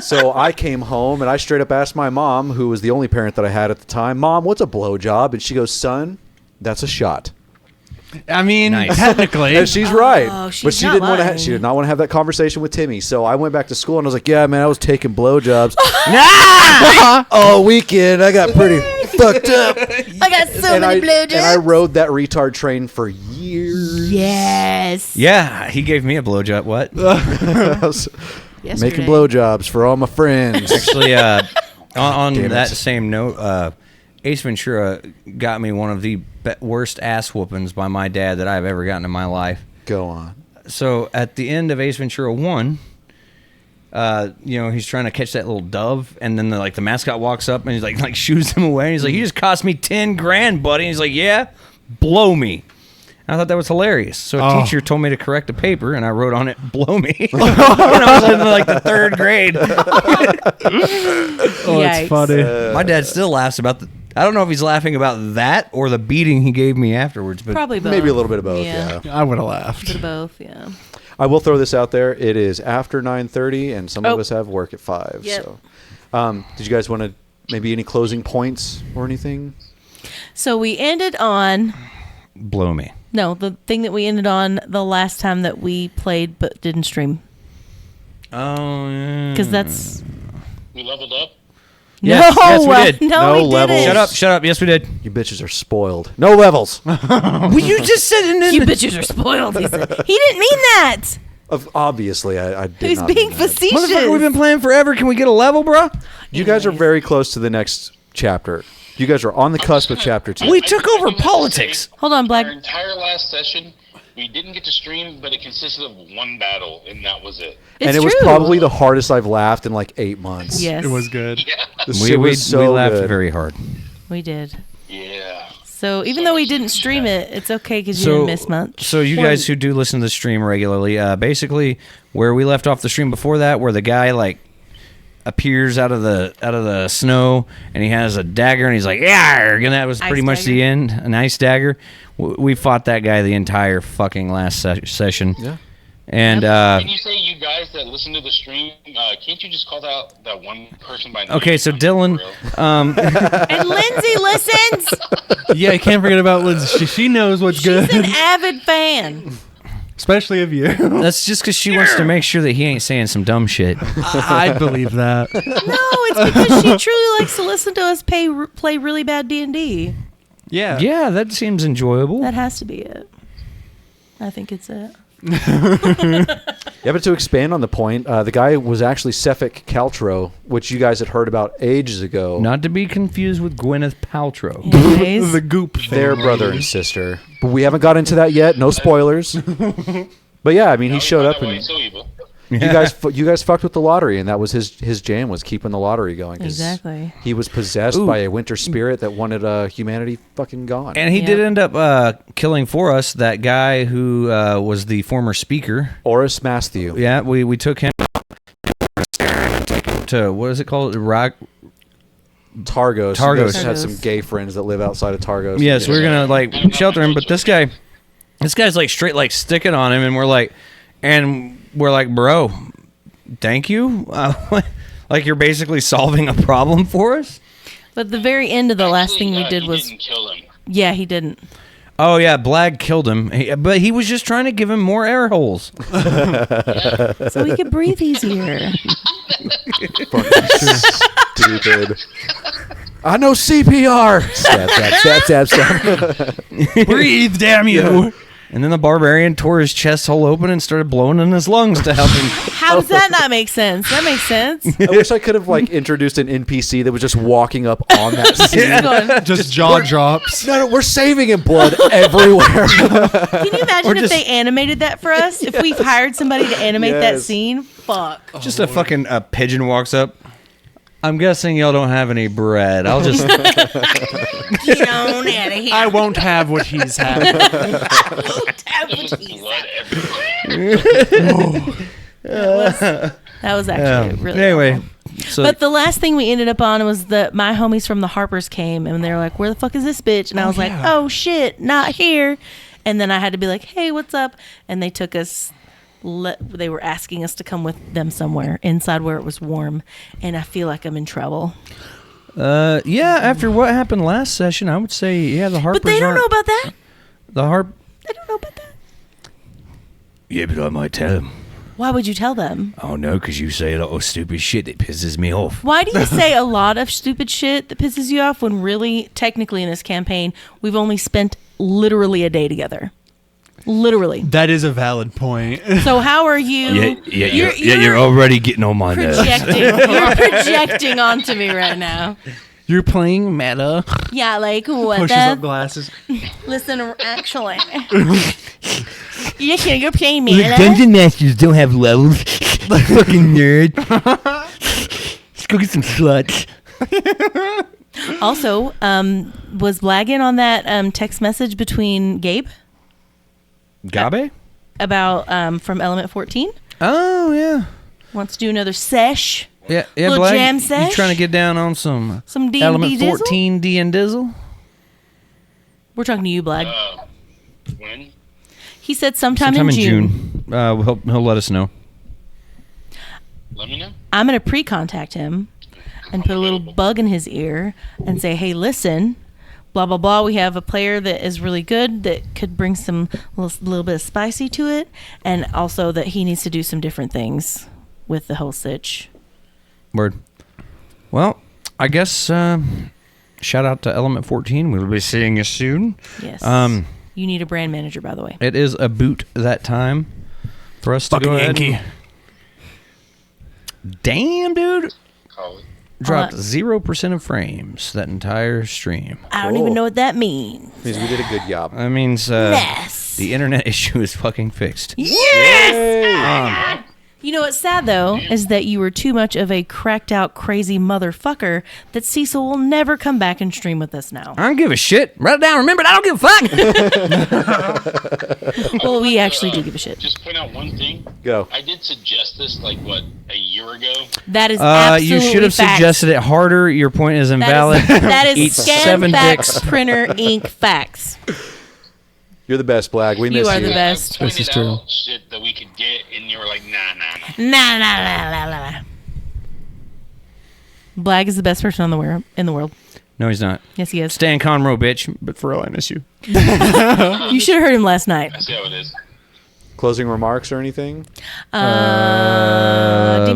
So I came home and I straight up asked my mom, who was the only parent that I had at the time, "Mom, what's a blowjob?" And she goes, "Son, that's a shot." I mean, Nice. technically. And she's right, she's but she not didn't want to. lying. She did not want to have that conversation with Timmy. So I went back to school and I was like, "Yeah, man, I was taking blowjobs all weekend. I got pretty fucked up." I got so And I many blowjobs. and I rode that retard train for years. Yes. Yeah, he gave me a blowjob. What? That was Yesterday. Making blowjobs for all my friends. Actually, on Damn it. that same note, Ace Ventura got me one of the worst ass whoopings by my dad that I've ever gotten in my life. Go on. So at the end of Ace Ventura 1, he's trying to catch that little dove, and then the mascot walks up and he's like shoos him away. And he's like, "You just cost me $10,000, buddy." And he's like, "Yeah, blow me." And I thought that was hilarious. So a teacher told me to correct a paper, and I wrote on it, "Blow me." When I was in the third grade. Yikes. It's funny. My dad still laughs about I don't know if he's laughing about that or the beating he gave me afterwards, but Probably both. Maybe a little bit of both, yeah. I would have laughed. Bit of both, yeah. I will throw this out there. It is after 9:30, and some of Oh. us have work at 5. Yep. So, did you guys want to maybe any closing points or anything? So we ended on blow me. the thing that we ended on the last time that we played but didn't stream, Oh, yeah. because that's We leveled up. Yes, no, yes, we did. no, No we levels. didn't. Shut up. Yes, we did. You bitches are spoiled. No levels. Well, you just said it. You bitches are spoiled. He said. He didn't mean that. Obviously, I did He's not being mean that. facetious. Motherfucker, we've been playing forever. Can we get a level, bro? You guys are Anyways. very close to the next chapter. You guys are on the cusp of chapter 2. We took over politics. Hold on, Black. Our entire last session, we didn't get to stream, but it consisted of one battle, and that was it. It's and it was true. probably the hardest I've laughed in like 8 months. Yes, It was good. Yeah. This We shit was so laughed good. very hard. we did. Yeah. So even though we didn't stream it, it's okay because you So, didn't miss much. so you guys who do listen to the stream regularly, basically where we left off the stream before that, where the guy appears out of the snow and he has a dagger and he's like, "Yeah," and that was Ice pretty much dagger. the end. An ice dagger. We fought that guy the entire fucking last session. Yeah. And Can you say you guys that listen to the stream, can't you just call out that one person by name? okay, so Dylan, And Lindsay listens. Yeah, I can't forget about Liz. She knows what's She's good, an avid fan. especially of you. that's just because she wants to make sure that he ain't saying some dumb shit. I believe that. No, it's because she truly likes to listen to us play really bad D&D. Yeah. Yeah, that seems enjoyable. That has to be it. I think it's it. Yeah, but to expand on the point, the guy was actually Sefik Caltro, which you guys had heard about ages ago. Not to be confused with Gwyneth Paltrow. Anyways, The goop. Their brother and sister. But we haven't got into that yet. No spoilers. But yeah, I mean, he showed up and so evil. you guys fucked with the lottery, and that was his jam, was keeping the lottery going. 'Cause Exactly. He was possessed Ooh. by a winter spirit that wanted humanity fucking gone. And he Yep. did end up killing for us that guy who was the former speaker. Oris Matthew. Yeah, we took him to, what is it called? Targos. Targos. You guys had Targos. some gay friends that live outside of Targos. Yes, we're gonna shelter him, but this guy's straight sticking on him, and we're like, bro, thank you. You're basically solving a problem for us. But the very end of the last thing we Actually, did he was, didn't kill him. yeah, he didn't. Oh yeah, Blag killed him, but he was just trying to give him more air holes. So he could breathe easier. Stupid. I know CPR. Stab, stab, stab, stab, stab. Breathe, damn you. And then the barbarian tore his chest hole open and started blowing in his lungs to help him. How does that not make sense? That makes sense. I wish I could have introduced an NPC that was just walking up on that scene. He's going, Just jaw drops. No, we're saving him, blood everywhere. can you imagine Or if just- they animated that for us? If we've hired somebody to animate that Yes. scene? Fuck. Just a fucking pigeon walks up. I'm guessing y'all don't have any bread. I'll just Get on out of here. I won't have what he's had. Just blood everywhere. That was actually really anyway. awful. So But the last thing we ended up on was that my homies from the Harpers came and they were like, "Where the fuck is this bitch?" And I was like, yeah. "Oh shit, not here." And then I had to be like, "Hey, what's up?" And they took us. They were asking us to come with them somewhere inside where it was warm, and I feel like I'm in trouble. yeah, after what happened last session, I would say the Harpers. But they don't know about that. the harp. They don't know about that. Yeah, but I might tell them. Why would you tell them? Oh no, because you say a lot of stupid shit that pisses me off. Why do you say a lot of stupid shit that pisses you off when really, technically in this campaign, we've only spent literally a day together? Literally. That is a valid point. So how are you? You're already getting on my nerves. You're projecting onto me right now. You're playing meta. Yeah, like what? Pushes up glasses. Listen, actually, you're playing me. Masters don't have levels. Fucking nerd. Let's go get some sluts. Also, was Blaggin on that text message between Gabe Gabe? about from Element 14? Oh yeah. Wants to do another sesh. Yeah, Little Black, jam you sesh? trying to get down on some Some D&D Element dizzle? 14 D and Dizzle? We're talking to you, Blag. When? He said sometime Sometime in June. He'll let us know. Let me know. I'm going to pre-contact him and put a little bug in his ear and say, hey, listen, blah, blah, blah. We have a player that is really good that could bring some little bit of spicy to it. And also that he needs to do some different things with the whole sitch. Word. Well, I guess shout out to Element 14. We'll be seeing you soon. Yes. You need a brand manager, by the way. It is about that time for us to go ahead. Yankee. Damn, dude. Call it. Dropped 0% of frames that entire stream. I don't even know what that means. Means we did a good job. That means Yes. the internet issue is fucking fixed. Yes! You know what's sad, though, is that you were too much of a cracked out, crazy motherfucker that Cecil will never come back and stream with us now. I don't give a shit. Write it down. Remember, I don't give a fuck. Well, we actually do give a shit. Just point out one thing. Go. I did suggest this, like, what, a year ago? That is absolutely you should have facts. suggested it harder. Your point is That invalid. is, that is Eat Scan 7 Facts dicks. Printer Ink Facts. You're the best, Blag. We miss You you. are the best. I This is pointed true. out shit that we could get, and you were like, nah. Nah. Blag is the best person in the world. No, he's not. Yes, he is. Stan Conroe, bitch. But for real, I miss you. You should have heard him last night. I see how it is. Closing remarks or anything? Demon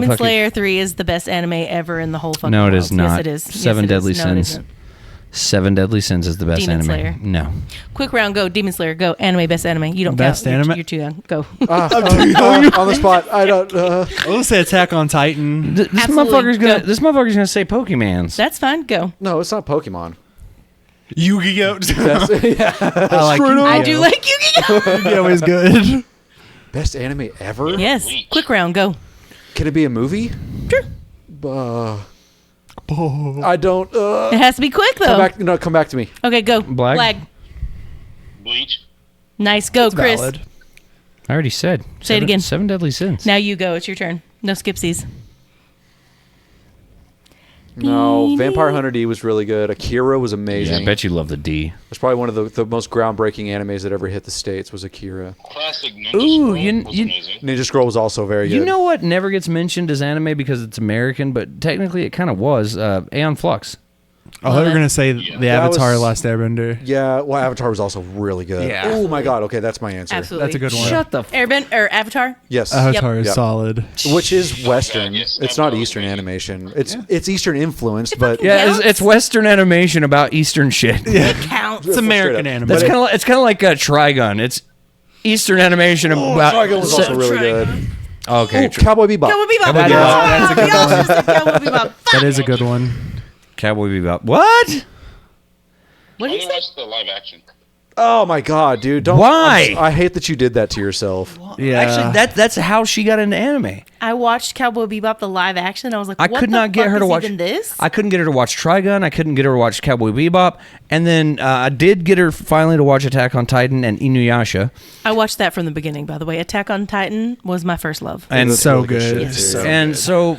fuck it. Slayer 3 is the best anime ever in the whole fucking No, it world. is not. Yes, it is. Seven Yes, it Deadly is. No, it Sins. isn't. 7 Deadly Sins is the best Demon anime. Slayer. No. Quick round, go. Demon Slayer, go. Anime, best anime. You don't Best count. anime? You're too young. Go. On the spot. I don't. I'll say Attack on Titan. This Absolutely. motherfucker's gonna say Pokemans. That's fine. Go. No, it's not Pokemon. Yu-Gi-Oh! That's, yeah. I like Straight Yu-Gi-Oh! I do like Yu-Gi-Oh! Yu-Gi-Oh! is good. Best anime ever? Yes. Bleach. Quick round, go. Can it be a movie? Sure. I don't. It has to be quick, though. Come back to me. Okay, go. Blag? Bleach. Nice. Go, Chris. Valid. I already said. Say it again. 7 Deadly Sins. Now you go. It's your turn. No skipsies. No, Vampire Hunter D was really good. Akira was Yeah, amazing. I bet you love the D. It's probably one of the most groundbreaking animes that ever hit the States was Akira. Classic Ninja Ooh, Scroll you- was you- amazing. Ninja Scroll was also very good. You know what never gets mentioned as anime because it's American, but technically it kind of was. Aeon Flux. I thought you were going to say Yeah. the That Avatar was- Last Airbender. Yeah, well, Avatar was also really good. Yeah. Oh my god. Okay, that's my answer. Absolutely. That's a good one. Shut the f- Airbend or Avatar? Yes. Avatar is Yep. solid. Which is Western. yes, It's not Avatar was Eastern amazing. animation. It's Eastern influenced, but Yeah, Counts. it's Western animation about Eastern shit. It counts. It's American Straight up. anime. That's kind of it's kind of like Trigun. It's Eastern animation about. Trigun was also really good. Okay, Ooh, Cowboy Bebop. Cowboy Bebop. That is- that's a good Y'all one. should have said Cowboy Bebop. That is a good one. Cowboy Bebop. What? What I did you only say? watched the live action. Oh my god, dude! Don't. Why? I hate that you did that to yourself. Yeah. Actually, that's how she got into anime. I watched Cowboy Bebop, the live action. I was like, I what could the not get fuck her to is watch even this. I couldn't get her to watch Trigun. I couldn't get her to watch Cowboy Bebop. And then I did get her finally to watch Attack on Titan and Inuyasha. I watched that from the beginning, by the way. Attack on Titan was my first love. And It's so Really good good. shit, It's too. so and so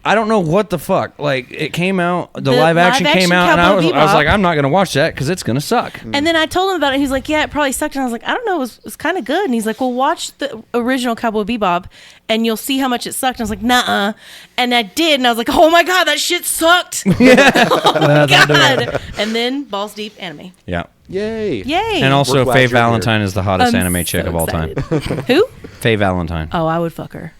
I don't know what the fuck. Like it came out, the The live action live came action out, and I Cowboy was Bebop. like, I'm not gonna watch that because it's gonna suck. And then I told him about it. He's like, yeah, it probably sucked. And I was like, I don't know. It was kind of good. And he's like, well, watch the original Cowboy Bebop and you'll see how much it sucked. And I was like, nuh-uh. And I did. And I was like, oh my God, that shit sucked. Oh my God. And then balls deep anime. Yeah. Yay! Yay. And also, We're glad Faye you're here. Valentine is the hottest I'm anime chick so of all time. excited. Who? Faye Valentine. Oh, I would fuck her.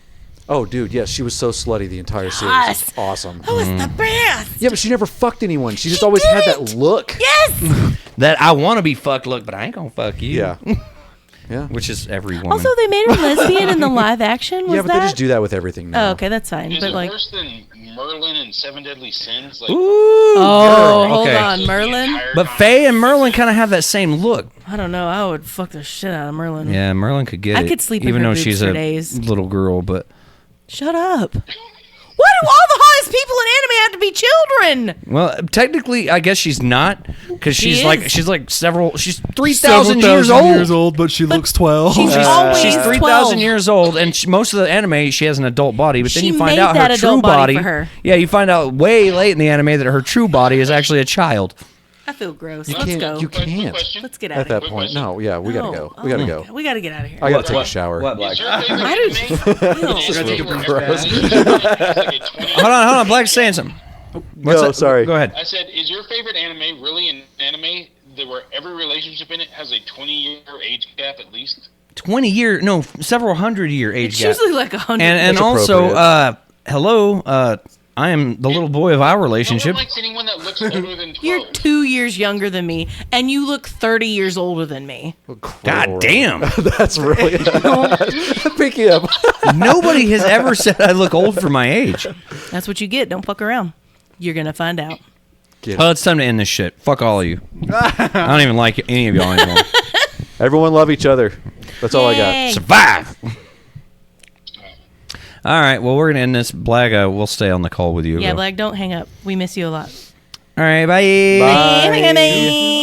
Oh, dude, yes, she was so slutty the entire series. Yes. It's awesome. That was the best. Yeah, but she never fucked anyone. She just She always had didn't. that look. Yes. That I want to be fucked look, but I ain't gonna fuck you. Yeah. Yeah. which is every woman. Also, they made her lesbian in the live action. Was Yeah, but that? they just do that with everything now. Oh, okay, that's fine. Is But it like, worse than Merlin and Seven Deadly Sins? Like, Ooh, oh, girl, hold okay. on, Merlin. But Faye and Merlin kind of have that same look. I don't know. I would fuck the shit out of Merlin. Yeah, Merlin could get I it. could sleep in even her though boobs she's for a days. little girl. But Shut up. Why do all the hottest people in anime have to be children? well, technically, I guess she's not because She she's is. she's 3,000 years old. but she looks 12. She's always She's 3,000 12. years old, and most of the anime she has an adult body. But then She you find made out that her true adult body body. for her. Yeah, you find out way late in the anime that her true body is actually a child. I feel gross. You Let's can't. go. You can't. Let's get out At of that here. point, no. Yeah, we gotta go. We gotta go. We gotta get out of here. I gotta take a shower. Is your favorite I do- anime? Ew. Is really your favorite gross. anime- Hold on, Black's saying something. What's No, that? sorry. Go ahead. I said, is your favorite anime really an anime that where every relationship in it has a 20-year age gap at least? 20-year, no, several hundred-year age It's gap. usually like 100. And That's also, appropriate. hello, I am the little boy of our No relationship. one likes anyone that looks older than 12. You're 2 years younger than me, and you look 30 years older than me. God damn. That's really pick you up. Nobody has ever said I look old for my age. That's what you get. Don't fuck around. You're gonna find out. Well, it's time to end this shit. Fuck all of you. I don't even like any of y'all anymore. Everyone love each other. That's all I got. Yay. Survive. All right, well, we're going to end this. Blag, we'll stay on the call with you. Yeah, Black, don't hang up. We miss you a lot. All right, bye. Bye. Bye.